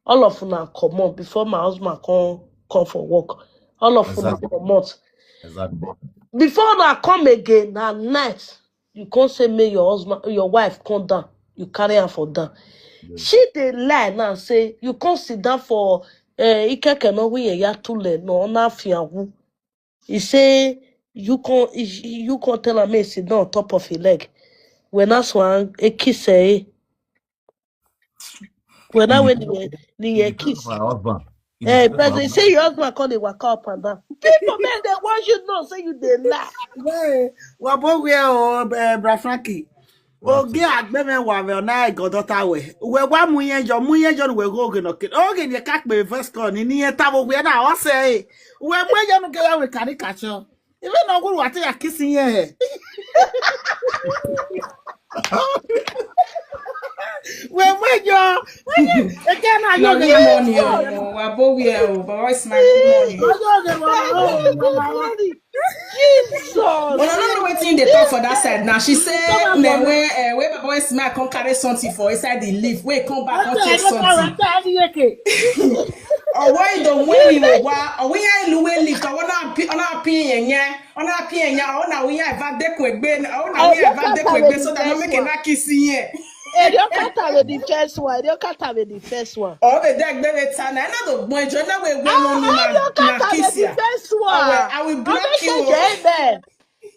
all of una comot before my husband come for work. All of una comot. Exactly. Before una come again na night you come say make your husband your wife come down you carry am for down. Yes. She dey lie now say you come sit down for ikeke no wey eya tule no na fiawu. He say you come tell am make he sit down on top of his leg. When that's one a kiss when I when the kiss. Husband. But they say your husband come dey waka up and down. People make dem want you know say you dey lie. Hey, wabogwe o Brafranki. Oge agbeme wa me na igodota we. We wa muyen jo we go oge no kid. Oge ni kak be first call ni ni eta bogwe na o say. We muyen no get we carry kacho. Even no go what ya kissing here. We muyen. Again I No, you good morning. Wabogwe o, but what's my good morning? Oge Oh, Well, I don't know what thing they talk for that side. Now she said, "Man, where my boy smell come carry something for inside the leaf. Wait, come back and take something. Or why don't we will or we are in the way lift? I wanna pee or now we have that quick ben, or now we have that quick ben so that no make a kissing here. You can't have the first one. You can't have the first one. Or the deck baby sana. Another boy, you know we You can't have the first one. I will block you.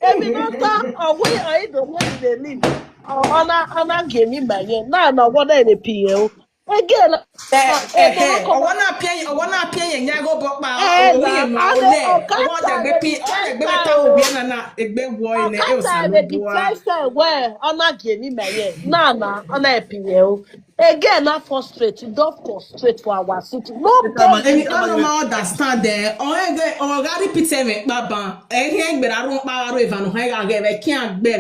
If you don't talk, or we are in the way they live. Ona give me my name. No, what are the PO? Again, I wanna pay and yago book my where Ona give me my name. No, Ona PO. Again, not frustrated. Don't frustrate for our city. No, I don't understand there. Or got repeat it, Baba. I don't power even. I can't bear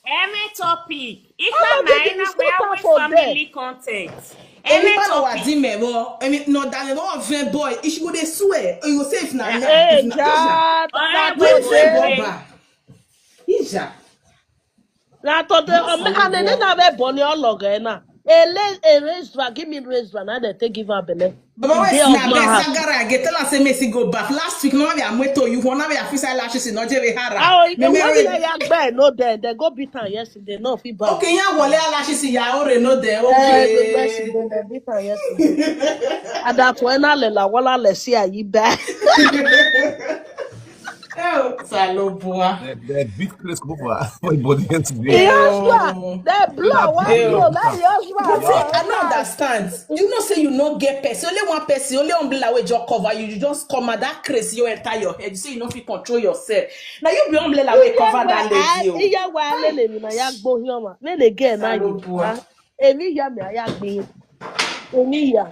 Any topic. If I family content. Any topic. I mean, no, that no boy. If you would swear, you will say if not. Give me restaurant. I they give her belly. But Sagara get tell us say Messi go back. Last week no have moto you want have official lashes in Ojebehara. No there. They go beat her yesterday. No feedback. Okay, ya wole lashes ya ore no there. Okay. They beat her yesterday. And that when I wala let's see you back. Oh, Saloboa. The big place go for body today. They blow one. I don't understand. You know say you no get person. Only one person. Only umbrella wey just cover you. You just come at that crazy you enter your head. You say you no fit control yourself. Now you be umbrella wey cover that lady. Iya wa lele na ya gbo hioma. Lele get na you. Emi ya me ya gbe. Emi ya.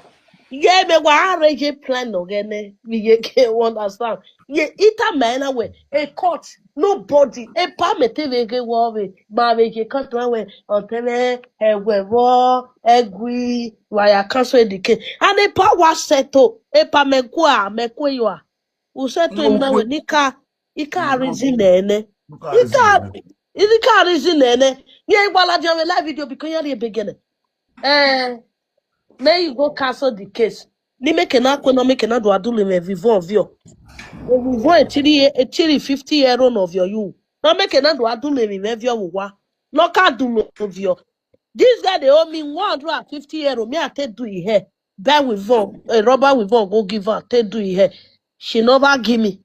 Yeah, me wa arrange plan no gene. Me ye understand. Ye ita mena we a court nobody a permit we ge worry ma we ge court we on tele we ro agree why cancel educate and a power settle e pa mekwa you are u settle na we nika ika reason ene ika reason ene ye gbala di on live video because you are beginning may you go cancel the case ni make na ko no make na do adulu me vivon vio we want 50 euro of you. Now make another do me review wa. No can do of you. This guy they owe me 150 euro. Me I take do it here. Buy with Von, a rubber with Von, go give her, take do it here. She never give me.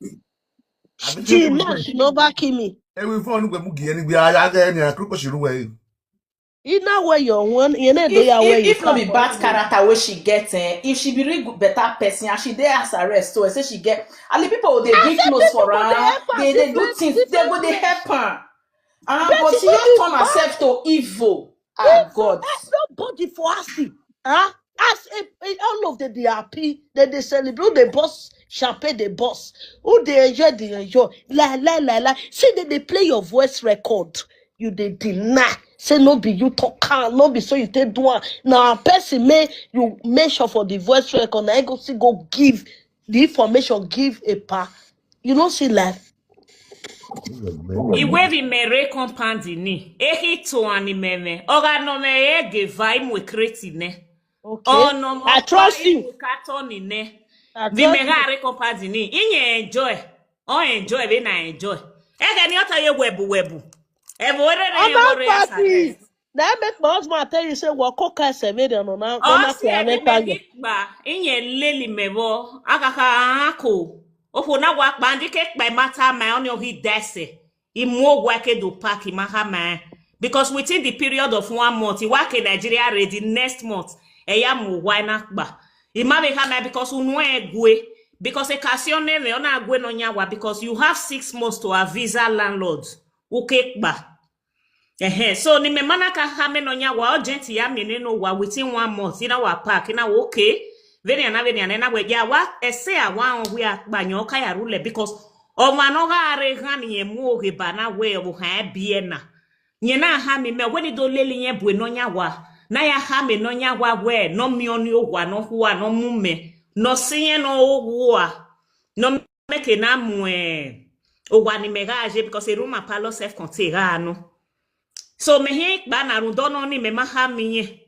She never give me. Every phone we mugi any we are any Aproko shiruwe. You know where you're one, you know if not be bad character where she gets if she be really good better person and she there as arrest so I say she get and the people they bring clothes for her they do things they go they help her but she just turn herself to evil. God nobody for us as all of the DRP they celebrate the boss champagne the boss who they enjoy la see they play your voice record you they deny say no be you talk no be so you take do now person may you make sure for the voice record now go see go give the information give a pa you know see life Iwe vi mere compound ni ehi to ani meme oga no me e ge vai mu kreti ne okay no I trust you kato ni ne vi me ga compound ni inye enjoy we na enjoy e ga ni ota ye webu that make my husband tell you say what coca seven no na inye leli mebo akaka ako ofo na wa pandi ke by matter my on your dese imo work do pack mahama because within the period of 1 month work in Nigeria ready next month eya mo why na gba imabe hama because unu egwe because e casio neme ona agwe no nyawa because you have 6 months to a visa landlord ukekba so ni me manaka hame no nyawa urgent ya meneno wa within 1 month ina wa pack ina okay venia na we ya wa ese a wan we agbanyo ka ya rule because o mano ga are han ye mu oge ba na we o ha bie na nye na ha me we do lele nye bu no nyawa na ya ha me no nyawa we no mi oni ogwa no huwa no mume no sinye no ogwa No make na mwe o wani megage because a room palo self container. So me he ba na rundono ni me maha minye.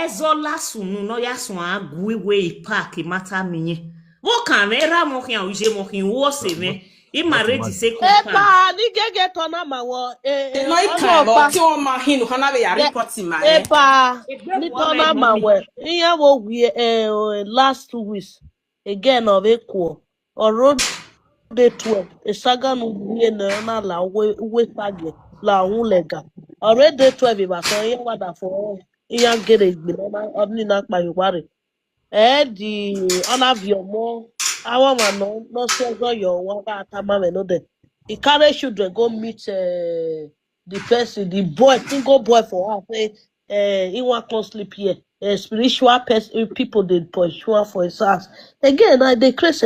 Zola sunu no ya sun agui we park mata minye. Wo camera mo kian uje mo kin wo se me. I ma ready say Epa, ni gege tona ma wo. No ikan bo ti won ma hinu kana be ya report ma e. Epa, ni tona ma we. Iya wo we last 2 weeks. Again of equal. Or road day 12. A saga no we na la we page. La un lega. Already day 12 ba so yen wada for iya gere gbe na odni na pa yuware. The honor of your mom. Our man no so go your one atama me no de. He carry children go meet the person, the boy, single boy for her. Say he want to sleep here. Spiritual person, people they pursue her for his house. Again, I decrease.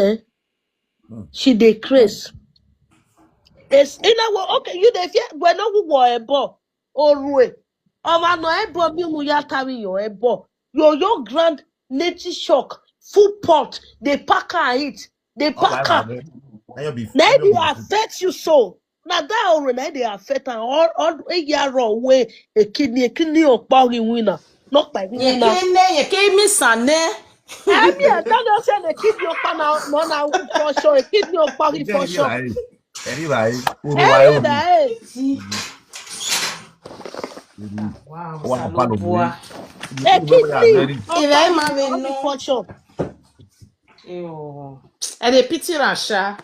She decrease. It's in our okay. You dey fear when no who a bo or rue. Oma no ebo mi mu ya carry your ebo. Your grand nature shock. Full pot. They pack her it. They pack her. Now they affect you so. Now that already they affect her. All a year away a kidney or power winner. Not by winner. Ye ke mi sane. I mean, I don't say the kidney or power no for sure. A kidney or power for sure. Anyway, Wow, Salobua. A kidney If no for sure. Ew. And they pity Rasha.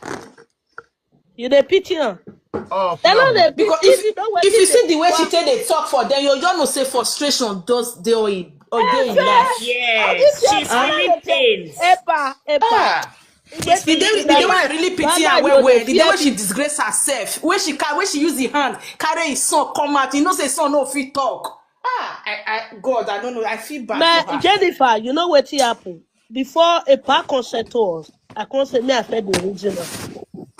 You dey pity her. Oh, because if you see the way she take they talk for them, you don't know say frustration does they or they in life. Yes, she's feeling pains. Epa. The day when I really pity her where the day when she disgrace herself, when she use the hand, carry his son come out, you know say son no fit talk. God, I don't know. I feel bad for her. Jennifer, you know what happened? Before Epa concert us, I can't say me I said the original.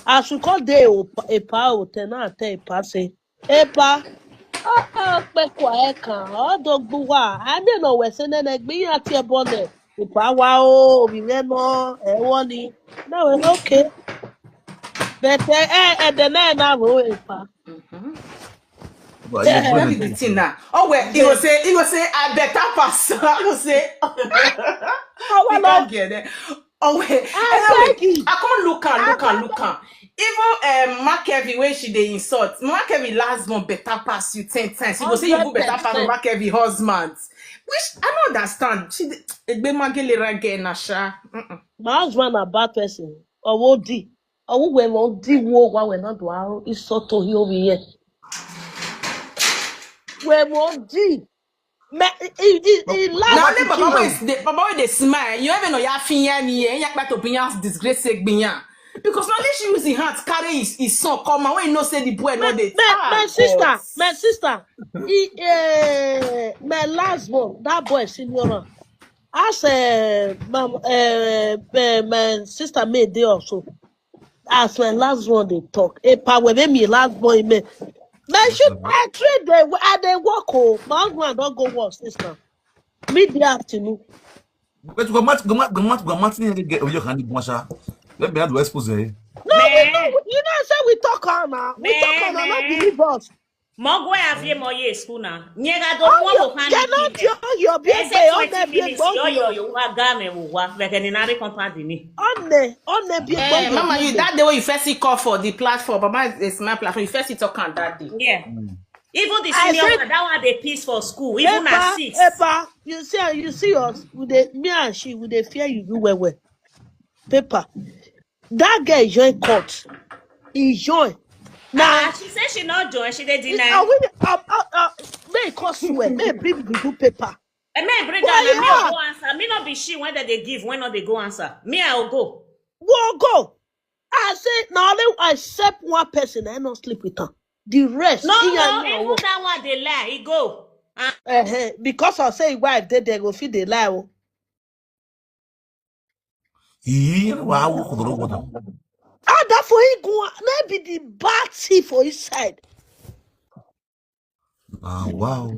As we call day Epa or tenant Epa say, Epa, pekwa eka, dogbuwa. I don't know where sending a be at your bonnet. Epa wow, we no, wani. No, okay. But the name now Epa. That be the thing now. Oh well, he will say I better pass. I will say we can't get it. Oh well, anyway, I can't look on. Even Mark Kevin when she dey insult, Mark Kevin last month better pass you 10 times. He go say you go better pass Mark Kevin husband. Which I don't understand. She egbe magele again Nasha. My husband a bad person. Owo di. Owo we won di wo wa we not do aro isoto hi obi here. We won di. Me he last. Now Baba wey dey smile. You even know ya finya ni e yak to opinions disgrace egbiyan. Because now she use the hand carry his son come and when you know say the boy no dey. My sister. My last one, that boy senior. As my sister made day also. As my last one they talk. Epa we me last boy me. Man should I trade them and they walk home. My husband don't go work sister. Mid afternoon. But you got get your handy Masha. Let me have to expose it. No, you know, say we talk on now. We talk on not believe us. Mogwe avie moye school na. Nyega do mo hand. Cannot your be on the you wa game wa veterinary company ni. On the Mama, you that day when you first call for the platform, Mama is my platform. You first talk on that day. Yeah. Even the senior one, that one they peace for school. Even at 6. Epa, you see us with the me and she with the fear you do well. Paper. That girl join court. He join. Now she said she not join. She did deny. May cost you may bring the paper. And may bring down me go answer. Me not be she when they give. When not they go answer. Me I will go. Go. I say now I accept one person. I not sleep with her. The rest. No. Even that one they lie. He go. Because I say wife they go feed the lie. That for him go maybe the bad tea for his side. Wow.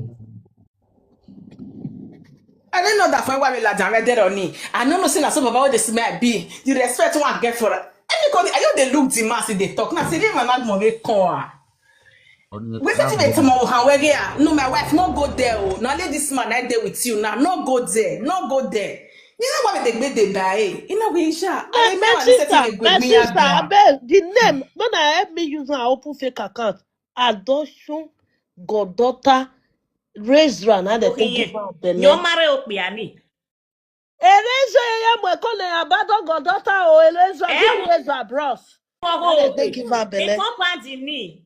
I didn't know that when we la down there on it. I don't know say some about the smell be. The respect one get for her. Because I know they look the mass they talk. Now see them man mo we come. We say to tomorrow how we get. No, my wife no go there. Oh, now let this man I there with you now. No go there. No go there. You know what they made they buy? You know we sha. My sister, I beg the name. When I help me use an open fake account, Adosho goddaughter raise run and they take give her the Yo name. mare okpiani. Elezo ya mwe kone abado goddaughter o elezo give raise bros. And they give her belle.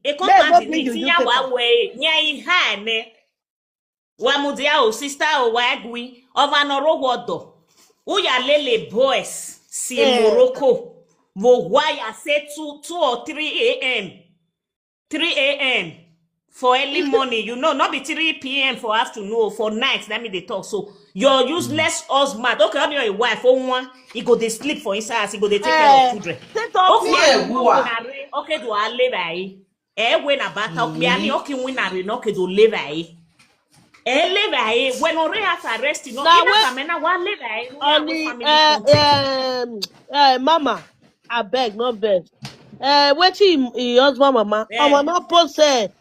E company ni tinya wa we nya ihe ne. Wa mudia o sister o wa agwi over no wodo. Uya lele boys si Morocco. Wo wire say 2 or 3 a.m. 3 a.m. for early morning, you know, not be 3 p.m. for afternoon, for night, let me they talk. So your useless husband, okay, I'm your wife, one, he go they sleep for his house, he go they take care of children. Okay, do I live I? When about me, okay, when I okay, do live I? Live I? When already has arrested, no, live I? Mama, I beg, not beg. What he husband, mama? I will not post a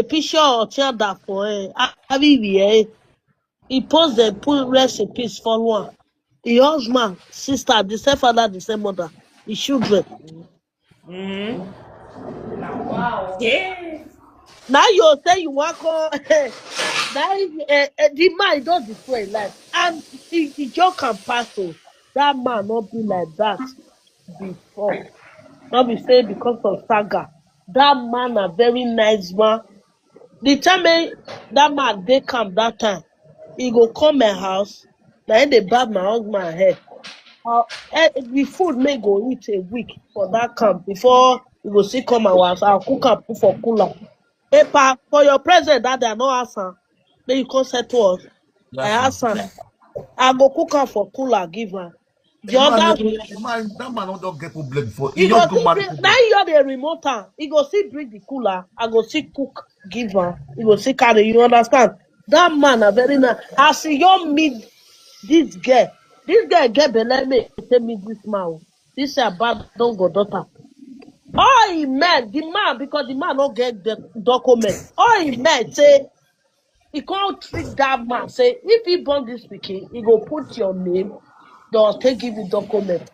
picture or child that for he post the put recipes for one. The husband, sister, the same father, the same mother, the children. Wow. Yeah. Now you say you want to the man don't destroy life. And he just can pass on. That man not be like that before. Not be say because of saga. That man a very nice man. The time that man they come that time, he go come my house. Then they bab my husband head. The food may go eat a week for that camp before you go see come our house. I'll cook and put for cooler. Epa, for your present that they are not answer. Then you come say to us. I answer. I go cook am for cooler give her. The other way. That man don't get problem before. He go see bring, now you the remote am. He go see bring the cooler. I go see cook give her. He go see carry. You understand? That man a very nice. As you meet this girl get belle me tell me this man. This is about don't go daughter. All he meant, the man, because the man don't get the document. All he meant say he can't treat that man. Say if he born this pikin, he go put your name. They'll take give you document.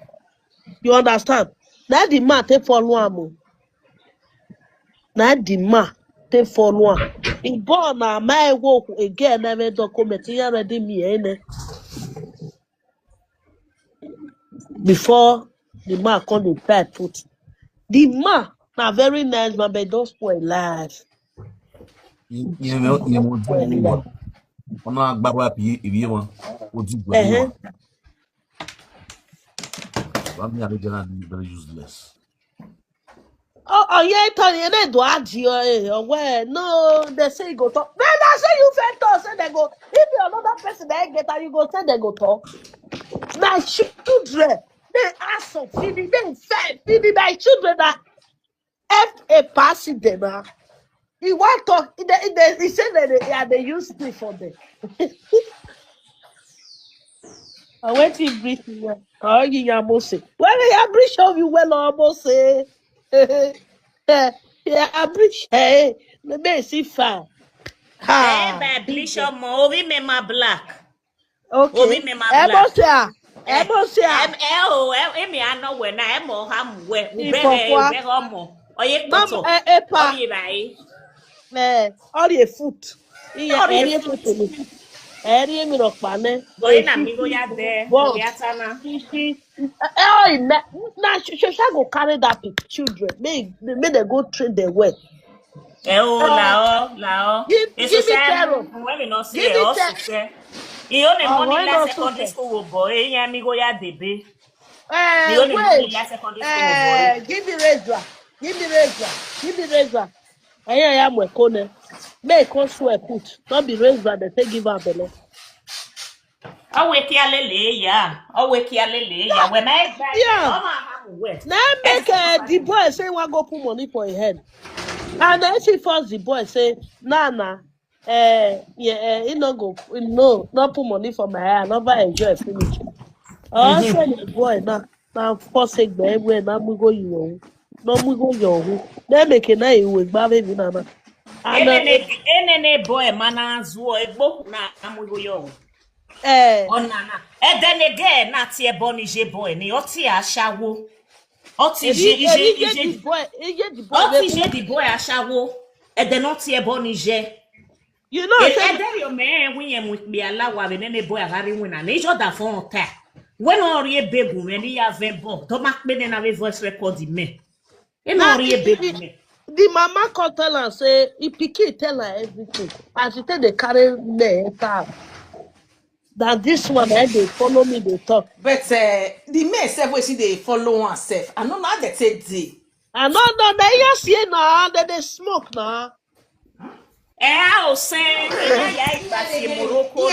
You understand? Now the man take follow am. Now the man take follow am. He born na my work again never document. He already me before the man come to pet foot. The man na very nice man, but don't spoil life. Very useless. Oh yeah, Tony, and then do where? No, they say you go talk. Then I say you fed talk, say they go. If you another person that get her, you go say they go talk. My children, they ask for feeding, they feeding my children that if a passing them. He want talk. He said that they use me for them. I went to breathe here. Oh, you almost say. Well, I appreciate you well almost say. Yeah, I appreciate. Maybe see fine. Ha. Bishop mo obi me ma black. Okay. Obi me ma black. Emotion. Me I know when I am ham we be homo. Oye toto. Oye bai. All your foot. Area foot. Area me rock pane. Oye na mi go ya there. Ya tana. Oh, now she go carry that children. May they go train their way. Lao. Give me terror. When we not see also say. He only money last secondary school boy. Yeah, me go ya debe. Wait. Give me razor. I am a corner. Make us swear put. Not be razor. They say give her belly. When now make the boy say want go put money for his head. And then she force the boy say, Nana, He no go, no, not put money for my hair, never enjoy finish. Oh, send the boy now force it where now we go you. No, we go you. They make it now you will baby nana. And Enene boy mana zuo egbo na amugo yo. eh, Onana. E then again na tie bonije boy ni oti ashawo. Oti get the boy, he get the boy. Oti je the boy ashawo. E then not tie bonije. You know, E say then your man when you with me alawa be nene boy agari wina. Ne jo da fon ta. When ori e begu me ni ya vembo. To mak be na we voice record di me. E no ori e begu me. the mama come tell her say he pikin tell her everything as she take dey carry me enter that this one they follow me dey talk. But the men self wey see dey follow one self. I know how they take dey. I no na you see na they smoke na. O sen ya ipasi Morocco.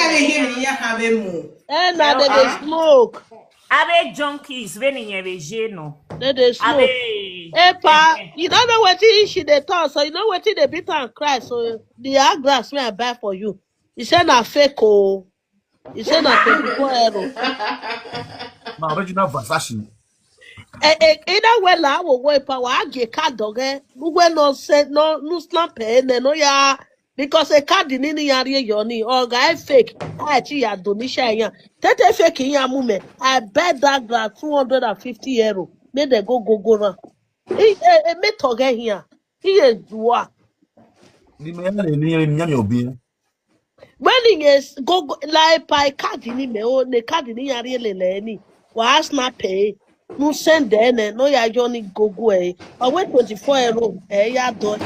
Na they smoke. Abe junkies veni nyeveje no. They smoke. Epa, you don't know what she dey talk, so you know what they beat and cry. So the hard glass me I buy for you. He said na fake oh. He said na 24 euro. Na original Versace. Either way la wo wo epa wa age card doge. We no say no snap no ya because a card ni ni yari yoni or guy fake. I chi ya donisha yan. Tete fake yan mume. I bet that glass 250 euro. Make they go run. Me toge here. He is dua. Ni me ni nyame obi. When he is go like by card ni me o ne card ni yari lele ni. Wa snap pay. No send then no ya Johnny go I went 24 euro. Ya do.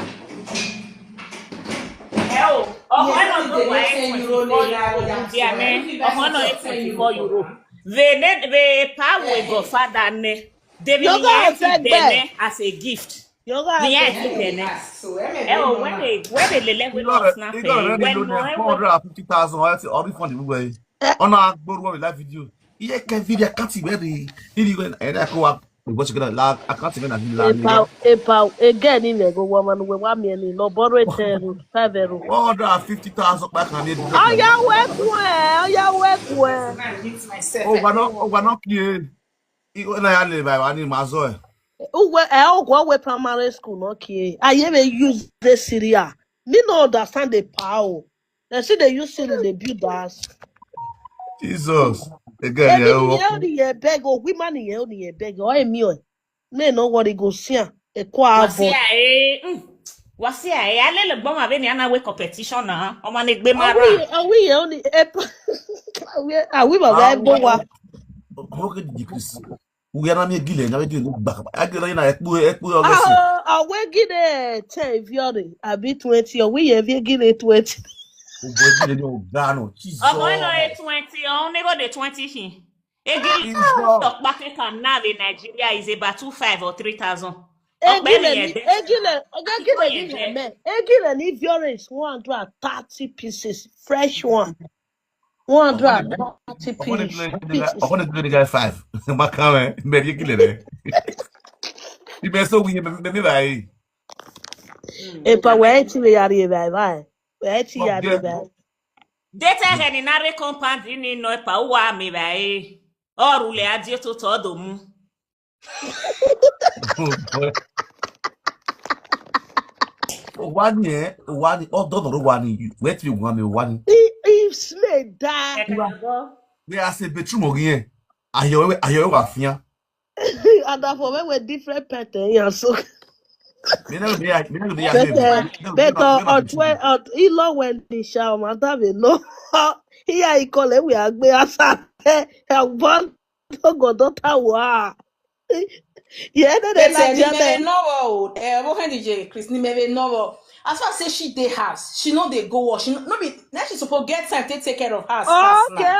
€24. The power go father ne. They will as a gift. You when they level snap when 450,000 or refund the way. On our board live video. Iye-eki video can't see where the when I go up. What's gonna lag? I can't even Epa again in the go woman we want me no borrow 5 euro. 450,000 back on it. Oh yeah, work well. We're not clear. I live by one in Mazoe. I'll go away primary school, okay. I ever use the Syria. Me no understand the power. They see they use Syria, they build us. Jesus. Again, yeah, beg or women here, beg or a meal. Me know what he go see. A quavo. What's here? I let the bomb have any other way competition now. I'm on a be my are we only are we my boy? How can you decrease? We are not gilling. I do back. I get in a I will get a 10 if I be 20 or we have get a 20. I'm going to 20. I only got the 20 here. Again, stock market can now in Nigeria is about 2,500 or 3,000. Egile, if your is 130 pieces, fresh one. 130 pieces. I want to do the guy 5. My comment, maybe kill it. You may so we maybe by. If I went to the area, why? Data any nare compound in no power me by or rule adio to todo. One year, one or don't one you wait you one. If slay that We are say bedroom again. I hear what fear. And for when we're different pattern, so. Better on 12 ilo when the show madam no here I call it we are be asa one go daughter wa yeah no Chris no as far say she dey house she know they go work she no be now she suppose get time to take care of house okay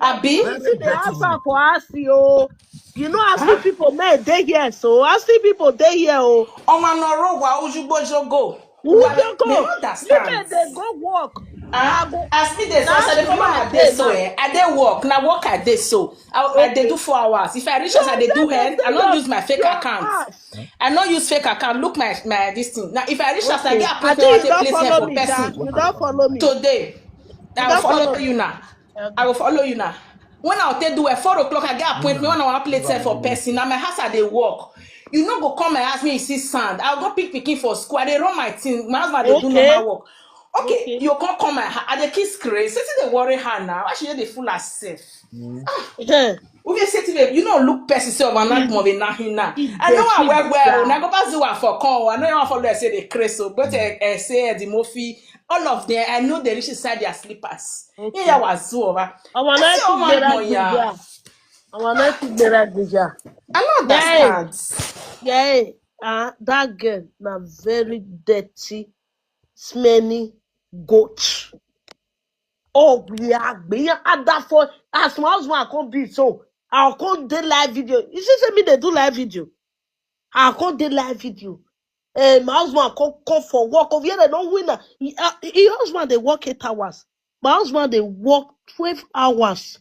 abi the answer for us yo. You know, I see people they here, so I see people they here. Oh, on no road, why would you go? Who you go? Understand? They go walk. As me dey so, as I dey follow my day so, I dey work. Now work I dey so. I dey do 4 hours. If I reach us, I dey do hand. I don't use my fake account. I don't use fake account. Look my this thing. Now if I reach us, I get appointment. I take place here for person. You don't follow me. Today, I will follow you now. I will follow you now. When I take do at 4 o'clock, I get appointment. When I want place here for person. Now my house I dey work. You no go come and ask me you see sand. I'll go pick for school. I dey run my thing. My husband dey do normal work. Okay, you can't come and the kids crazy. Say they worry her now. Why should they fool herself? We say to me, you know, look person say over not more than nothing now. I know I work well. Now go back to for call. I know you want to follow say the crazy. But say the Murphy, all of them. I know they reach inside their slippers. Yeah, was so over. I want to I know that. Yeah, that girl na very dirty, smelly goat. Oh, we are being at that for as my husband can't be so. I'll call the live video. You see, say me they do live video. I'll call the live video. My husband come for work over here. They don't win. His husband they work 8 hours. My husband they work 12 hours.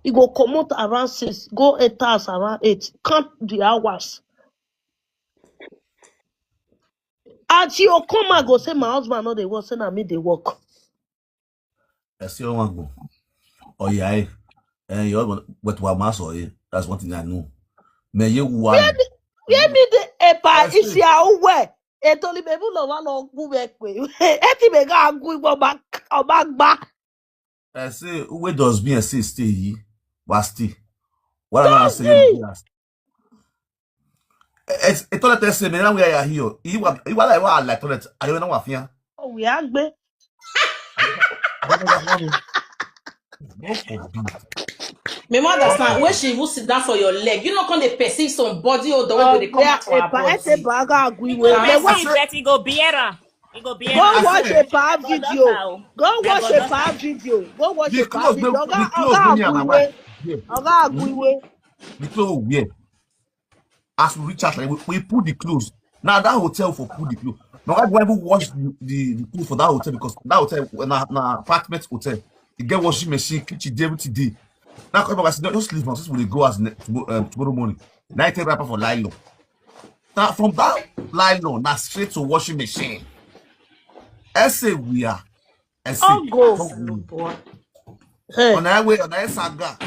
He go come out around 6, go 8 hours around 8. Count the hours. And she will come and go say my husband no they work, say na me they work. I see one go. Oh yeah, you what maso. That's one thing I know. Me you one. Yeah, me the epa isi awe. Etoli bebu lo wa lo gu pe. Eti me ga gu oba gba. I say where does be and say stay here? Was stay. What am I saying? It's a toilet say me now we are here. You like toilet. I don't know what here. Oh, we are gbe. Me understand when she will sit down for your leg, you not going to perceive somebody or the way they come out for her body. Go beera. Go watch a power video. Go watch a power video. Go watch a power video. The clothes, yeah. As we reach out, we put the clothes. Now that hotel for put the clothes. Now I go even wash the clothes for that hotel because that hotel na apartment hotel. You get washing machine, kitchen, everything day. Now come back, I say just leave now. Since we go as tomorrow morning. Now I take wrapper for nylon. Now from that nylon, now straight to washing machine. I say we are. I say go. On that way, on that saga.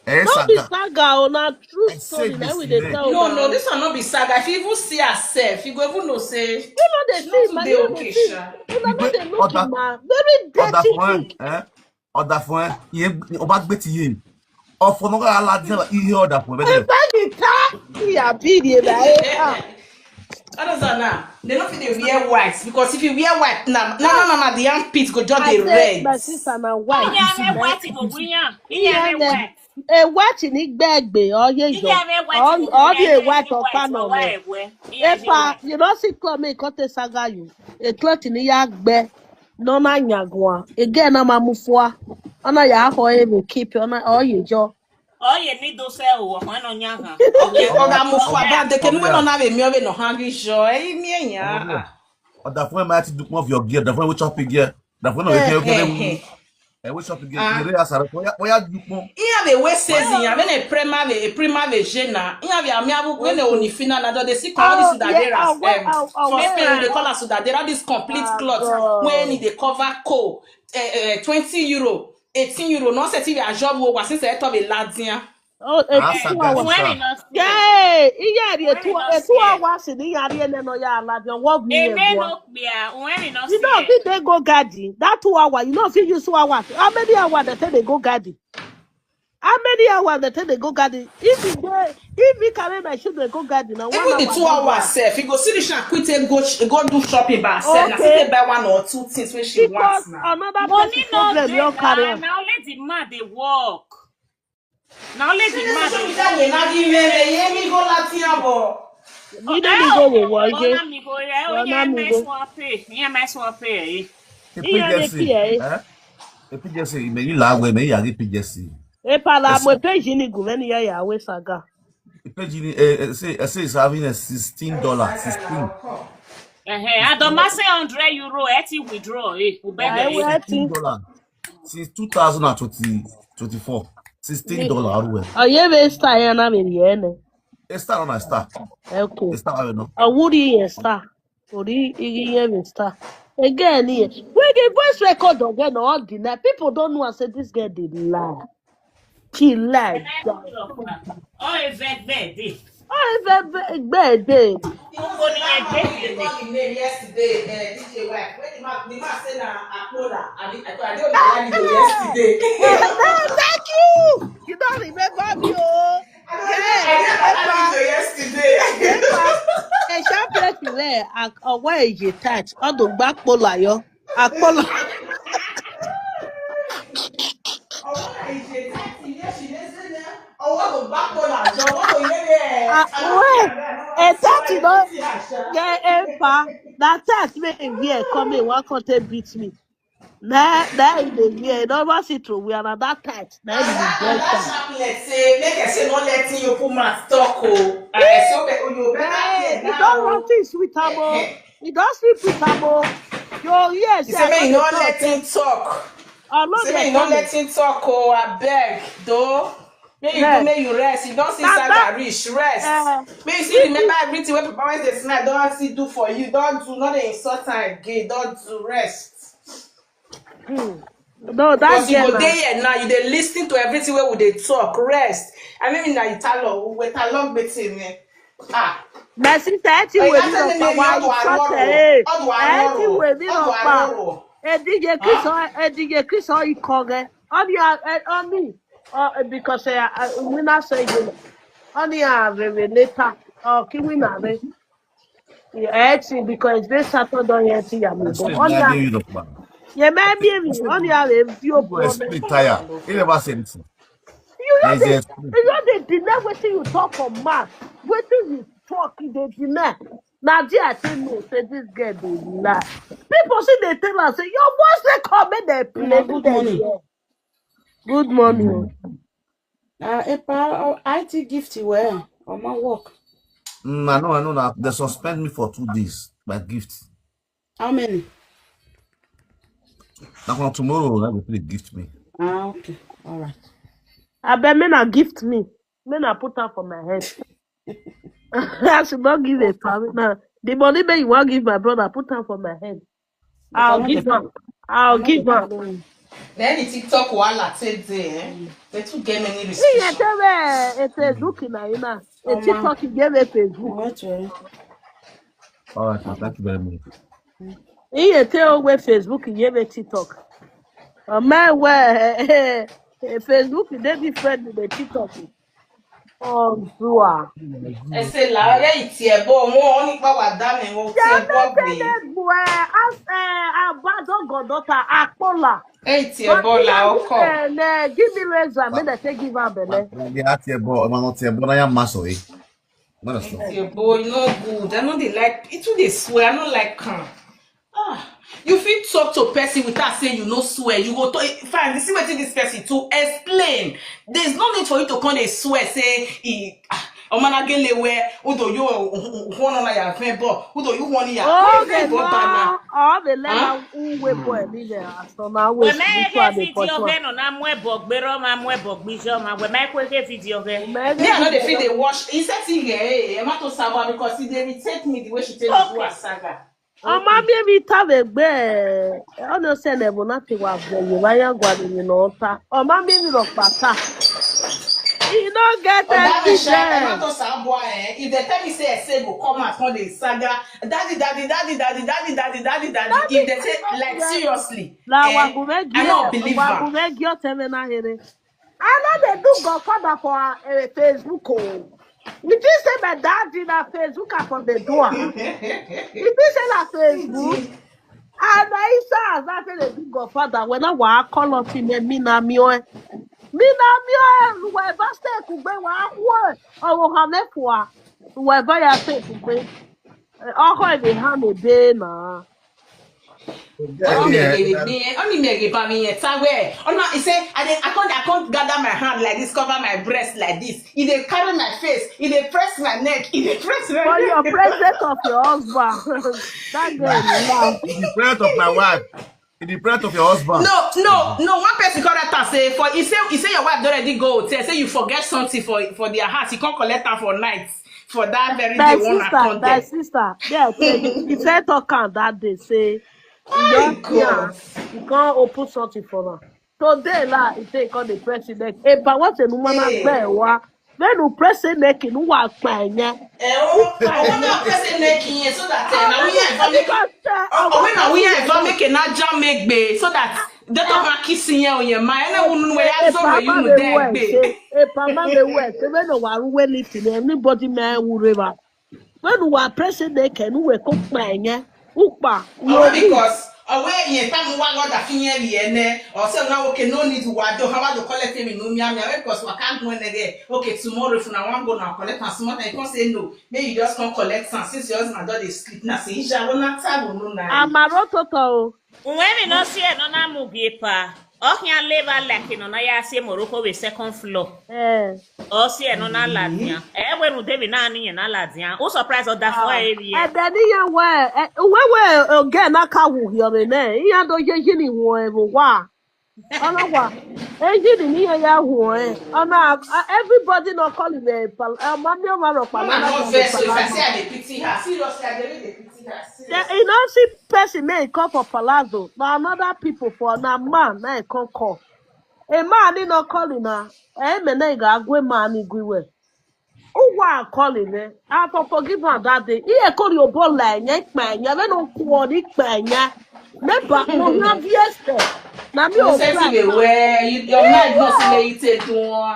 Don't be saga on a true story. No, this will not be saga. If you even see herself, you go even know say. You know they see, man. You know they see. You know they look man. Very dirty. Other friend, about betty. Or for no Allah, he other friend. Now. They don't feel they wear white because if you wear white now, no, the armpit go just the red. My sister na white. White. A white in Igbegbe or ye all the white or panel. If you don't see club me kote saga you. A cloth in Yagbe, no na nyagwa. Again I'm a mufwa. Ona ya ho e keep ona all you jo. Oh, you need to sell one on Yaga. Oga mufwa ba de ke no na be mi no hungry joy mi enya. Other friend might do more of your gear. The friend will chop gear. The friend will get and we shop again. You asara. Why do you? Iya be we season. Ya be na prima be jena. Iya be amiabu when they only final na they see come this sudadera. For Spain they call us sudadera this complete cloth when they cover co 20 euro, 18 euro. No say a job wo since they talk be ladin. Oh, 2 hours. Yeah, iya 2 hours in iya no ya ladin. What me? You know if they go garden, that 2 hours, you know if you use 2 hours. How many hours they take they go garden? How many hours they take they go garden? If you carry my children go garden, now even the 2 hours self, you go see the shop quit and go do shopping by herself. Now say buy 1 or 2 things when she wants now. Another money problem you carry. Now let the man they walk. Now let the man they walk. We don't go with work. Say it's having a $16. Adomase €100 eti withdraw I ubebe waiting. $16 since 2024. $16. Oh, yeah, we start here now, maybe. A star on a star. Okay. A star, I don't know. A woody and star. Woody, and star. Again, here. When the voice record again, all deny. People don't know. I said this girl did lie. She lied. Oh, evede. Oh, if bad day. You know, say that man wey dey call him name yesterday, DJ Wife. When the man say na Akpola, I don't know video yesterday. Thank you. You don't remember me, oh. Yeah. I did video yesterday. Sharp person there. Where is your touch? I don't back pola yo. Akpola. Ọwọ́ náà ìṣe táìtì ilé ṣìlẹ̀ sílẹ̀. Ọwọ́ kò bá kọ́lá àjọ, ọwọ́ kò yẹ bẹ́ẹ̀. Where? That you know. Yeah, that touch me here come in. One content beats me. Nah, in the year. No one see through. We are at that touch. Nah, And in the that time. chaplain say, make I say not letting you put my talk. I say, you better Hey, clear you don't want now. this with Amo. You don't sleep with Amo. Yo, yes. He say, make you not let him talk. Oh, no, Say, make you not let him talk. Oh, I beg, though. Make you do, make you rest. You don't see Saga reach, rest. Make you see, remember everything when Papa went to snap. Don't see do for you. Don't do not insult her again. Don't do rest. No, because you go there here now, you dey lis ten to everything wey we dey talk, rest. I mean na italo, we talk between me. My sister, eti we mi no pa wa ikote eti we mi no pa. Edige Kristo ikoge. Oni because we not say you. Oni a revelator. Ki we na re. Eti because this Saturday eti ya mi go. Oni yeah, maybe only have a few problems. Tire. He never said anything. You know they deny what you talk on mass. What you talk, they deny. Now, I tell me, say this girl they lie. People see they tell us, say, your voice they come in they play. Good morning. Good morning. IT gift you wear on my work. I know that they suspend me for 2 days by gift. How many? Now tomorrow, I will gift me. Okay. All right. I bet men not gift me. Men not put up for my head. I should not give a family. Now, the money that you want to give my brother, put up for my head. I'll give her. Then the TikTok wahala take there, they too get many restrictions. It's a looking at you. A TikTok you gave a Facebook. All right, thank you very much. You tell where Facebook you gave a TikTok. Man, where Facebook they different with the TikTok. Oh, Zua. I say la iye-eki won ni pa wa da mi won ti ebo gbe. Abado goddaughter Akpola. Iye-eki la oko. Give me razor, me that say give her belle. The Ajebor, I'm not Ajebor, I am maso. Iye-eki no good. I know they like it too. They swear. I don't like calm. You fit talk to a person without saying you no swear. You go talk fine. See wetin this person to explain. There's no need for you to come and swear. Say omanagele where udo you one na ya friend but udo you one ya. Okay, all the letter we boy be there. So now we video no na mwebo gbero ma mwebo gbijo ma we make we video he. Me I know they feel they watch. He said here, I'm not to Saga because he they retake me the way she tell me to a Saga. Baby have a bear. I don't say never nothing was there. You are going to know. My baby look better. You don't get that. If they tell me say I say go come out on the Saga, daddy. If they say like seriously, I don't believe her. I know they do Godfather for Facebook. We just say my dad did a Facebook from the door. We just say that Facebook. And I saw that they do Godfather when I was calling him Mina Mio, whoever stay could be one or Hanefua, whoever I say could be. Oh, they have a day now. Only Yeah, me give me a where. Oh no, he say I can't gather my hand like this, cover my breast like this. He dey carry my face, he dey press my neck, he dey press my For your neck. presence of your husband. That girl laugh. in the presence of my wife, in the presence of your husband. No. One person correct her say for he say your wife don't already go hotel. Say you forget something for their house. You can't collect her for nights for that very day one My content. sister, yeah, tell you, he said talk am that day, say, My just God. you can't open something for her. Today, la, he say, call the president. Eh, but what's the woman Hey. there, wa? When you press the neck, you want to When I press the neck in so that now we are if make when now we are if make na jam make be so that that of my kissing you on your mind. Na wonu we ya so we you no there be. when you are lifting, anybody may whatever. When you are pressing the neck, you will cook my ukpa, Or you move. because away in time one God that finya ne or say now okay no need to what do how to collect him no me because we can't go there. Okay, tomorrow if I want go now collect and smart I can't say no. Maybe you just can't collect some since your husband don't sleep now say isha wona time no na. Amarototo. When we no see no na mugie pa. Oh, can live like no na ya see Morocco with second floor. Oh, see no na ladia. When we David na ni na ladia. Who surprise of that for area? And then you where again I can't hear the name. You don't get any one. Ọlọ́wà ejiri n'ihe ya hụọ everybody not calling me mami ọma rọkpa Mama nana no verse so if I say I dey pity her seriously I dey pity her seriously. you know see person may come for palazzo na another people for na man na e come call a man no calling na eme na ị ga-agwa man igwe ụwa calling I for forgive am that day ihe kori obola enye ikpa enye ebe no kwuo ni ikpa enye neba no na vieste na mi No o sense fly be where your mind no see me you take do one.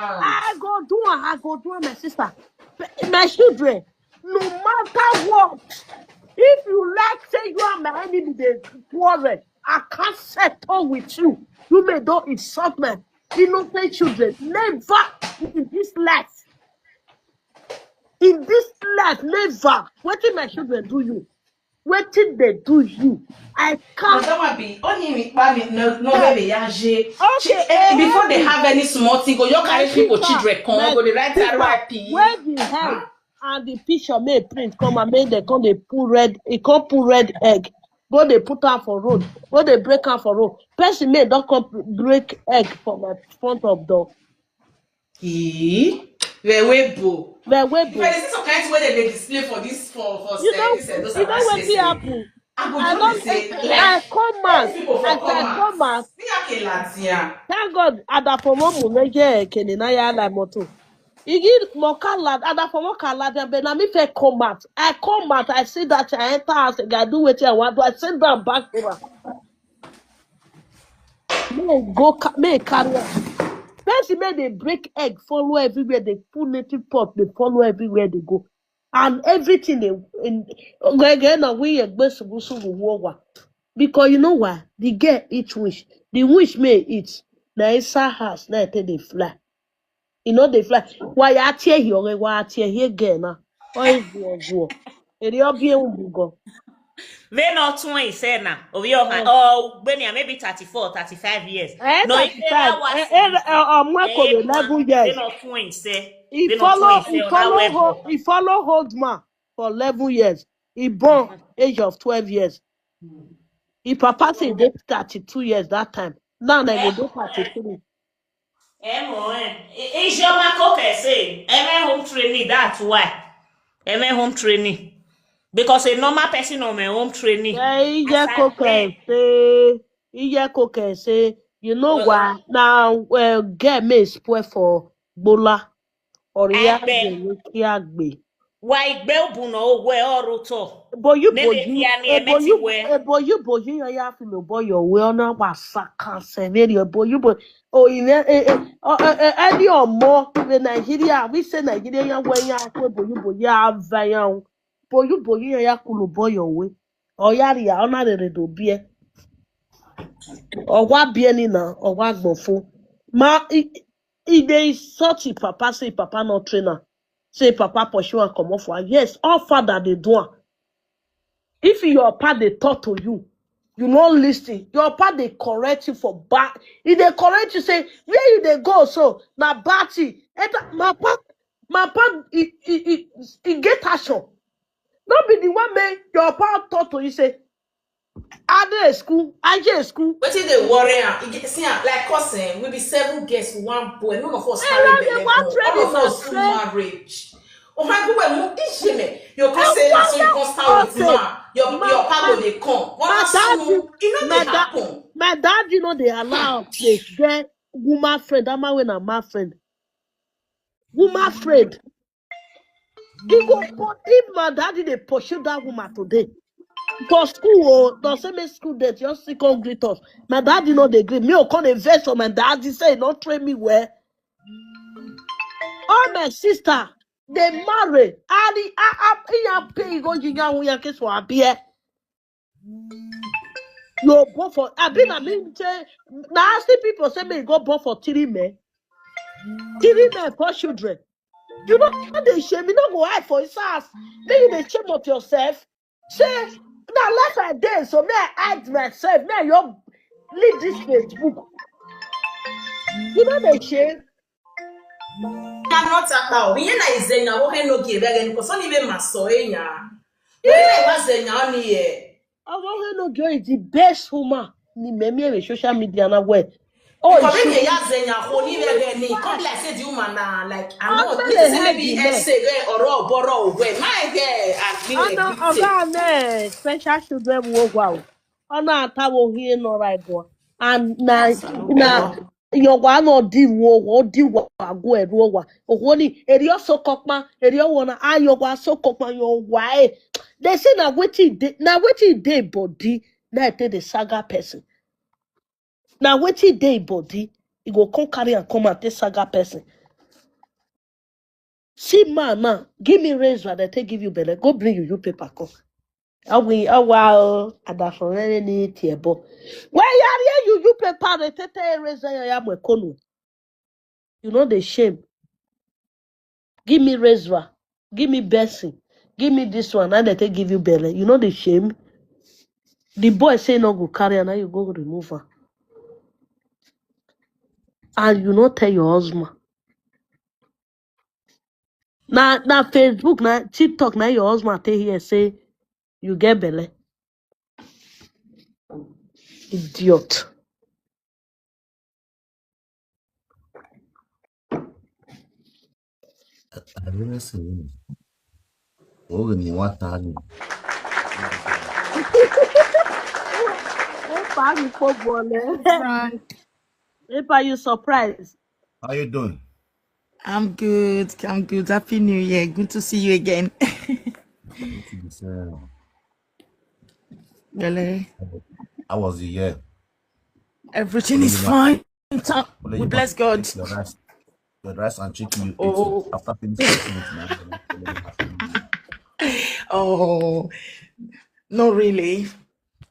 I go do it, my sister. My children, no matter what, if you like, say you are my enemy, they quarrel. I can't settle with you. You may don't insult me. Innocent children, never in this life. In this life, never. What did my children do you? What did they do you? I can't. But that might be only no baby yaje. Okay, Before they have any small thing, go you carry people children come go the right RIP. Where the head and the picture may print come and make them come they put red, it come put red egg. Go they put am for road. Go they break am for road. Person may don't come break egg for my front of door. Webo. Webo. If I see some kind of way they display for this for You know those what happen? I come out. Thank God, Adapomo Muneje Keninaya la moto. Igi Mokala, Adapomo Kala, Benami fe come out. I come out, I see that I enter house, I do what I want, I send them back to her. May carry on. Person may they break egg, follow everywhere, they pull native pot, they follow everywhere they go. And everything they again we because you know why? The girl eat wish. The wish may eat. Now inside house, now they fly. You know they fly. Why I tear here? Why I tear here again? Now, why is go? It all be go. They not 20 say now. Over your hand. Oh, maybe 34, 35 years. No, if they are 11 years. They not 20 say. He follow hold man for 11 years. He born age of 12 years. If papa say they 32 years that time. Now they go do 33. It's your Marco say. Home training, that's why. Home training. Because a normal person on my home training. Iye-eki say, you know why? Now, get me spoil for Bola. Or Yagbe. Why Belbuno, where or Roto? You have to know your will not was severe boy. Oh, any or more than Nigeria. We say Nigeria way out you boy your way. Or Yaria, honor the do beer. Or what be any now, or what before. If they such a papa say papa not trainer. Say papa pursue and come off. Yes, all father they do. If your part they talk to you, You not listen. Your part they correct you for bad. If they correct you, say where you they go so na batty. My part, it get action. Not be the one man your part taught to you say. Other school, IJ school. What is the worry? See, like cousin, we be 7 girls, 1 boy. None of us Hey, carry they belly want home. All training of na us do say. marriage. Oh my God, you can't And say that so you one can't stand with okay. ma. Your papa they come. What My else daddy, no? It not they happen. my dad, you know, they allow us to get woman friend. I'm when I'm my friend. Woman friend. He go put if my daddy they pursue that woman today. For school, the same school that just see come greet us. My daddy know they greet me. Oh, come invest on my daddy say not train me well. All my sister, they marry. I pay go jinya who ya keso abie. You born for I mean say now I see people say me go born for 3 men. 3 men 4 children. You know they shame, you not go hide for his house. Then you they shame of yourself. Say now life I day, so me I hide myself. Me you leave this Facebook. You know they shame. Cannot allow. We na izenya wo he no give again because only be maso enya. We na Yeah. imazenya oni ye. I want to know is the best woman. Ni me social media na where. Oh, Because she when you be zenya ho ni be again ni come like say the woman na like I I'm know not me to a say maybe heavy man. essay or boro we my girl agree I know I everything. got a special children wo wow. I know I will hear no right go. And na your one or di wo go e ro wa. Ohoni eri so kokma eri wona ayo gwa so kokma your why. They say na wetin dey body na take the saga person. Na wetin dey body e go come carry and come and take saga person. See man now, give me razor that take give you belly. Go bring you paper come. Wow, adafore ni tiebo. Why you paper the tete razor ya mwekono. You know the shame. Give me razor. Give me Bessie. Give me this one. And they take give you belly. You know the shame. The boy say no go carry and now you go remove her. And you not tell your husband. Now Facebook, now TikTok, now your husband tell here say you get belly. Idiot. I really say, oh, ni watani. Epa, you football. Frank, Epa, you surprised. How you doing? I'm good. I'm good. Happy New Year. Good to see you again. What you be saying? Really? How was the year? Everything Only is you must, fine. only We you bless must God. take your rice and chicken you ate it. Oh After finishing eating it now, you not follow happy New Year. Oh, not really.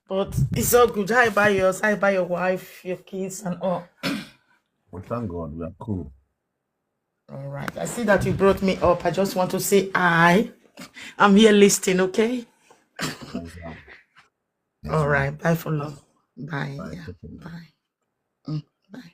But it's all good. Hi, by yours. Hi, by your wife, your kids, and all. Well, thank God, we are cool. All right. I see that you brought me up. I just want to say hi. I'm here listening, okay? Nice one. Nice All one. right. Bye for now. Bye. All right, Yeah. take care. Bye. Bye.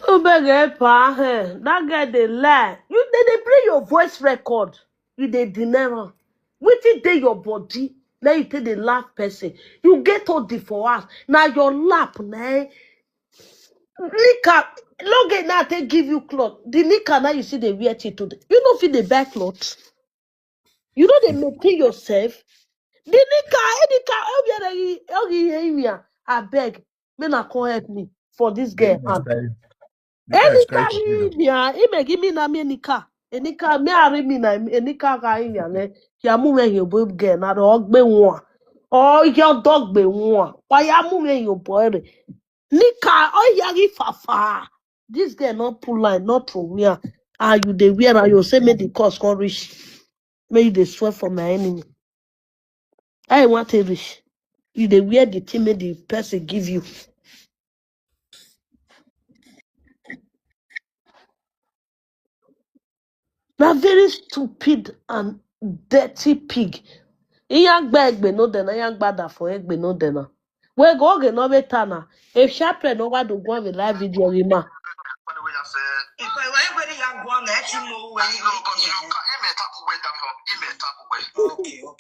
Oh, beg Epa, that guy they lie. They play your voice record. You they deny am. Wetin dey your body? Now you take the laugh person. You get all the for us. Now your lap, nah. Nika, long now they give you cloth. The Nika now you see they wear it today. You know fit dey buy cloth. You know they maintain yourself. The Nika, I beg, may not come help me for this The girl. Nika is Enika carried to you. himya, ime gimi na mi enika. Enika me ari mi na enika ga himya ne. Ya mu me yo bo ge na ro gbe won. O yo dog gbe won. Pa ya mu me yo boy re. Nika o yari fafa. This girl not pull line, not throw where. Ah, you dey wear and you say make the cost come reach. Make they swear for my enemy. I want to reach. You dey wear the thing make the person give you. Na Na very stupid and dirty pig. Iyan gba egbe no dena, iyan gba da for egbe no dena. We go oge no beta na. If sharpen no wa do go on live video rima. Okay. You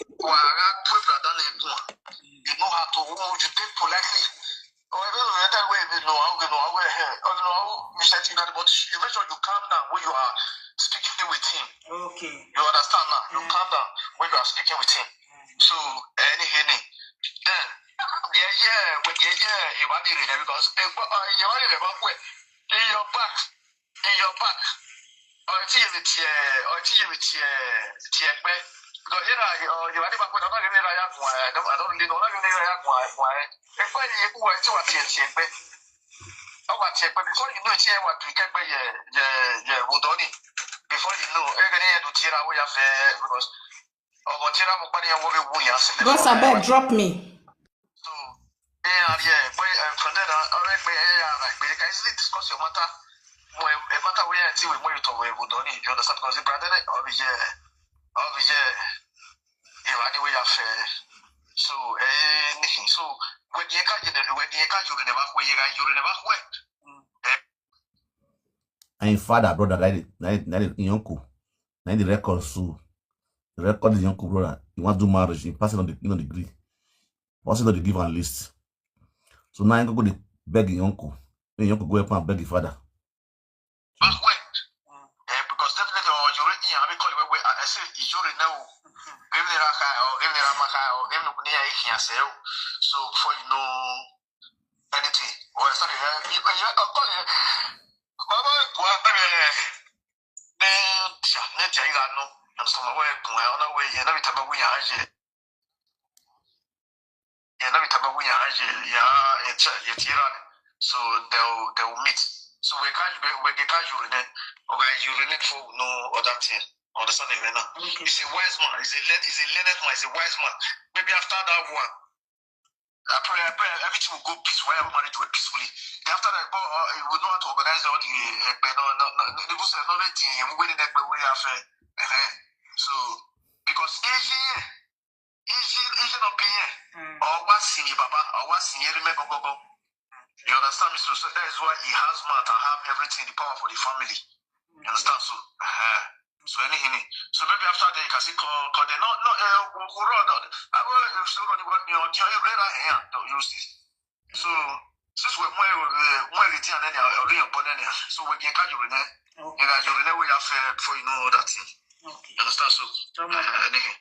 know how to hold you take politely. But you make sure you calm down when you are speaking with him. Okay. You understand now? You calm down when you are speaking with him. So any then because in your back. Or it's with because here you are back with another I don't really know why. If I were to check before you know it's what we get by Woodoni. Before you know, every to tear away affair because Boss, I bet drop me. So from there, we can easily discuss your matter. A matter where I see with more to where Woodoni, you understand? Because the brother over here, anyway affair. So anything. So when you can't never went. And father, brother, that is uncle. Now the record so the record is uncle brother. You want to do marriage, you pass it on the degree. Pass it on the give and list. So now you go to beg your uncle. Then your uncle go up and beg your father. Because definitely you already have call you I say you already know. Give me Raka or give me Ramaka or give me Nia. So before you know anything. Or sorry, you call you. Baba, so they'll meet. So we can't urinate for no other thing. Understand it, man? He's a wise man. He's a learned man. He's a wise man. Maybe after that one, I pray everything will go peaceful. Everybody do it peacefully. After that, he would know how to organize all the so because easy not being or what's senior baba or what's senior remember. You understand me? So that is why he has man to have everything, the power for the family. You understand? So, so anything. So maybe after that you can see call them. No, I will still only want me on you see. So since we're more return any so we can catch you in there. And as you know we have before you know that thing. Okay. You understand? So anything.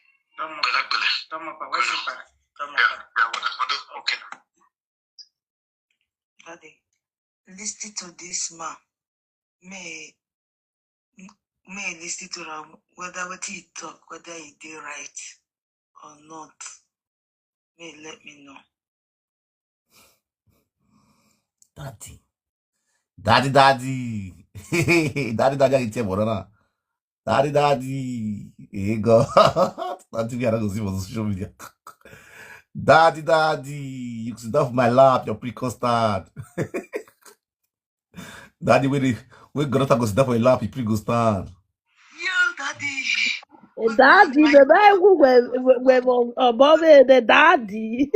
Okay. Daddy, listen to this man. May listen to him whether what he talk, whether he did right or not. May let me know. Daddy. Daddy, I tell you, Daddy. Hey God. Daddy, we are not going to see on social media. Daddy, you sit off my lap, your pre-custard. Daddy, we got to go sit down for your lap, your pre-custard. Yo, Daddy. Daddy, the guy who were above the daddy.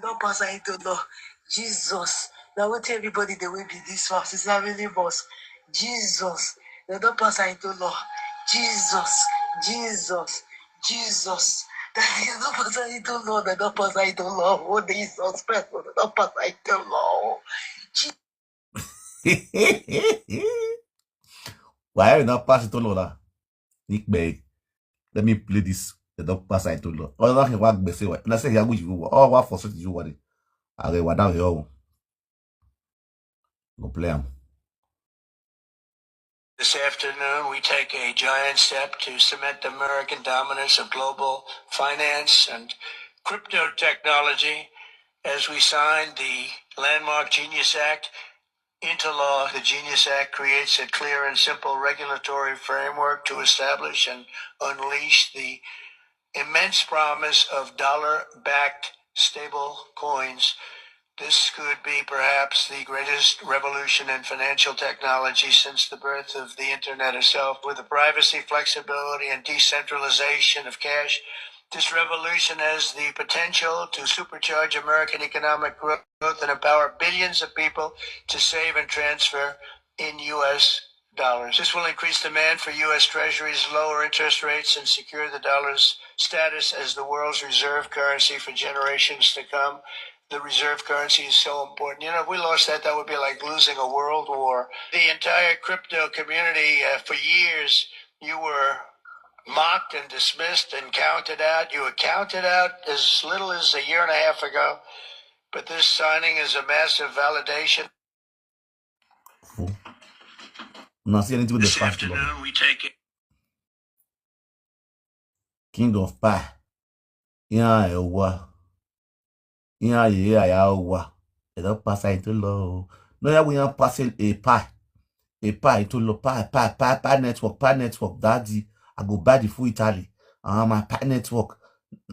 Don't pass into law. Jesus. Now what everybody they will be this fast. It's not really boss. Jesus. They don't pass into law. Jesus. They don't pass into law. They don't pass into law. What they suspect? They don't pass into law. Why are you not passing to Lola? Nick Bay. Let me play this. They don't pass into law. Oh, that's what I say. And I say, here, you oh, what for such you worry? I go down here. Go play them. This afternoon, we take a giant step to cement the American dominance of global finance and crypto technology as we sign the landmark Genius Act into law. The Genius Act creates a clear and simple regulatory framework to establish and unleash the immense promise of dollar-backed stable coins This could be perhaps the greatest revolution in financial technology since the birth of the internet itself. With the privacy, flexibility, and decentralization of cash, this revolution has the potential to supercharge American economic growth and empower billions of people to save and transfer in U.S. dollars. This will increase demand for U.S. treasuries, lower interest rates, and secure the dollar's status as the world's reserve currency for generations to come. The reserve currency is so important. If we lost that, that would be like losing a world war. The entire crypto community, for years, you were mocked and dismissed and counted out. You were counted out as little as a year and a half ago. But this signing is a massive validation. This afternoon, we take it. King of Pie. Yeah, wow. Yeah, wow. It don't pass into low. No, yeah, we are passing a pie into low pie network, daddy. I go buy the full Italy. My pie network.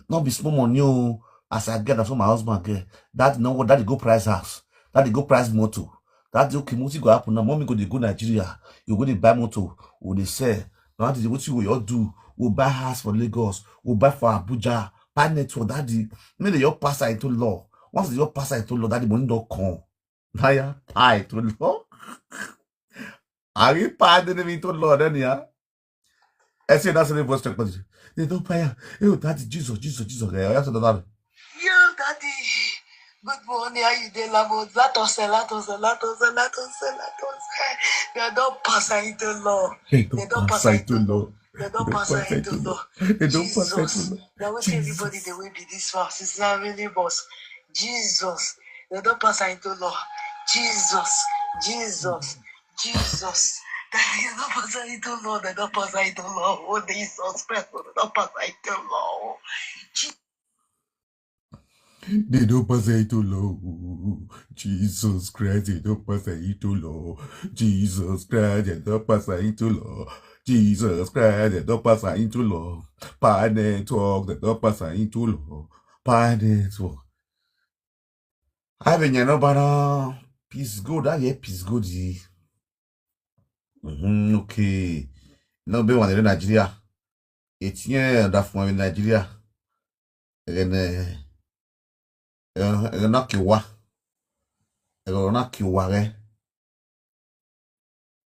Not be small money, as I get, that's what my husband get. That no what that go price house. That they go price motor. That okay, multi go happen now. Mommy go they go Nigeria. You go they buy motor. Or they sell. Now that is what you will do. We'll buy house for Lagos. We'll buy for Abuja. Pie network. That the maybe your passer into law. Once your passer into law, that the money don't come. Now yeah, pie to law. Are you pie into law then yeah? I say that's the voice technology. They don't pay. Oh, that's Jesus. I have to do that. Yo, daddy. Good morning. How you doing? Latos. They don't pass into law. They don't pass into law. They don't pass into law. Jesus. Now we see everybody the way be this fast. It's not really boss. Jesus. They don't pass into law. Jesus. They don't pass into law. They don't pass into law. Oh, they suspect. They don't pass into law. They don't pass it too low. Jesus Christ, they don't pass it too low. Jesus Christ, they don't pass it too low. Jesus Christ, they don't pass it too low. Pie network, they don't pass it too low. Pie network. I have no banner. Peace good, I hear peace good. Okay. No be one in Nigeria. It's here that from Nigeria. Not kiwa. Not kiwa.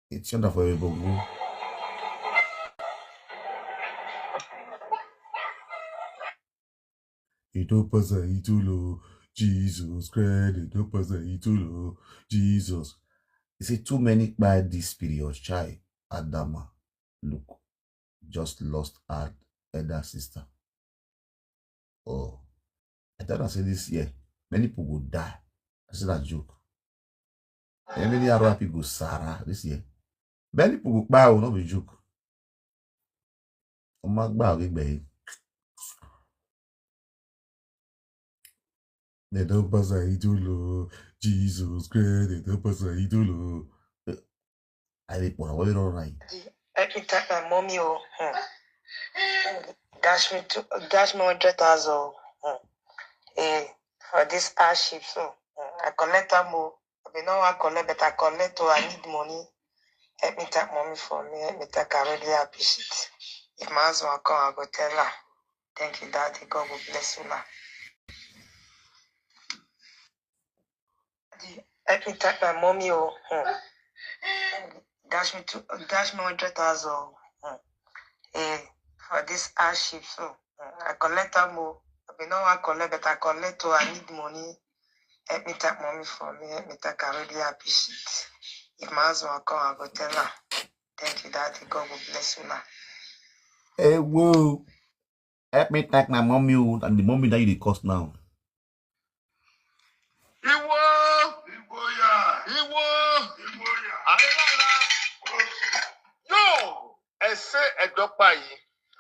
It's here for everybody. It don't pass it too low. Jesus Christ, it don't pass it too low. Jesus. You see, too many by this period, child. Adama, look, just lost her elder sister. Oh, I thought I said this year, many people will die. I said that joke. And many Arab people go Sarah this year. Many people will buy, will not be joke. Oh my God, they don't pass it too low. Jesus Christ, they don't pass it too low. I think what are all right. Let me thank my mommy. Dash me 100,000. For this hardship. So I collect them more. I know I collect, but I collect. I need money. Let me thank mommy for me. Let me thank her. I really appreciate. If my husband come, I go tell her. Thank you, Daddy. God will bless you now. Let me thank my mommy. Dash me 100,000. For this hardship. So I collect them more. I know I collect, but I collect. I need money. Let me thank mommy for me. Let me thank her. I really appreciate. If my husband come, I go tell her. Thank you, Daddy. God will bless you now. Hey, whoa. Help me thank my mommy and the mommy that you cost now. No, I say a doctor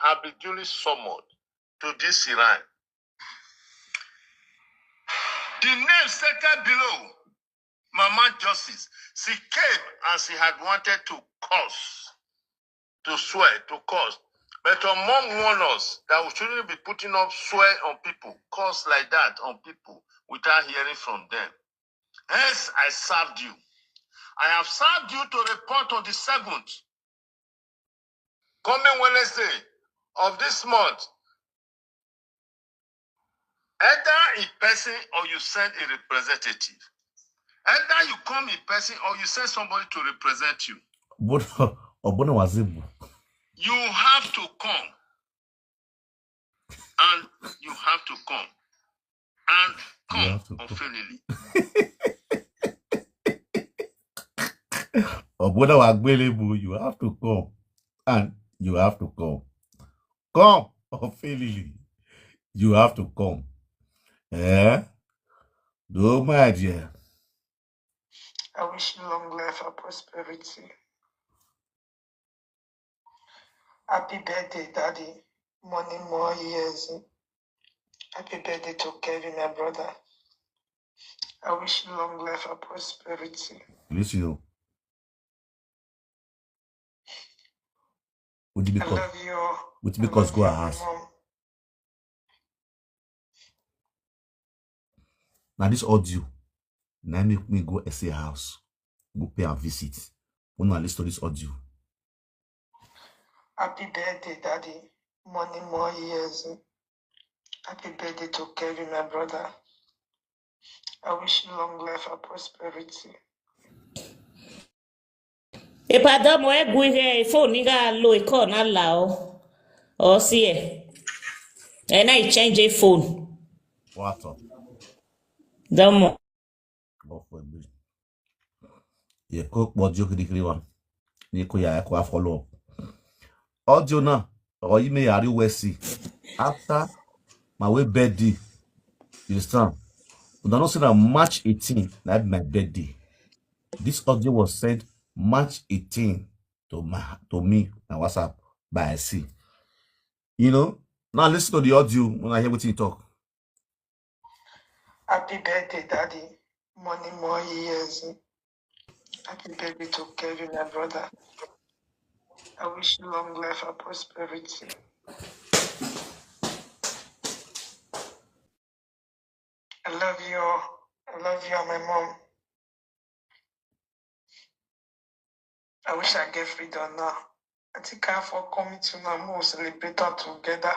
have been duly summoned to this Iran. The name stated below, Mama Justice, she came and she had wanted to curse, to swear, to curse. But your mom warned us that we shouldn't be putting up swear on people, curse like that on people without hearing from them. Hence, I served you. I have served you to report on the 7th, coming Wednesday of this month. Either in person or you send a representative. Either you come in person or you send somebody to represent you. You have to come. And you have to come. And come unfailingly. You have to come. And you have to come. Come unfailingly. You have to come. Eh? No, my dear. I wish you long life and prosperity. Happy birthday, Daddy. Many more years. Happy birthday to Kevin, my brother. I wish you long life and prosperity. Listen. I love you all. Because go ahead. Now this audio, now make me go SA house, go pay a visit. When I listen to this audio. Happy birthday, Daddy. Many more years. Happy birthday to Kevin, my brother. I wish you long life and prosperity. E pardon mo e gui he phone ni ga lo e ko na lao. O si e. E na I change a phone. What up? Domo. Yeah, cook what joke the one. Nico ya ko follow up. Audio na or you may are we see after my way birthday. You understand? We don't say that March 18, that my birthday. This audio was sent March 18 to me on WhatsApp by C. You know? Now listen to the audio when I hear what you talk. Happy birthday, Daddy. Many more years. Happy birthday to Kevin, my brother. I wish you long life and prosperity. I love you all. I love you and my mom. I wish I get freedom now. I think I for coming to now, we'll celebrate all together.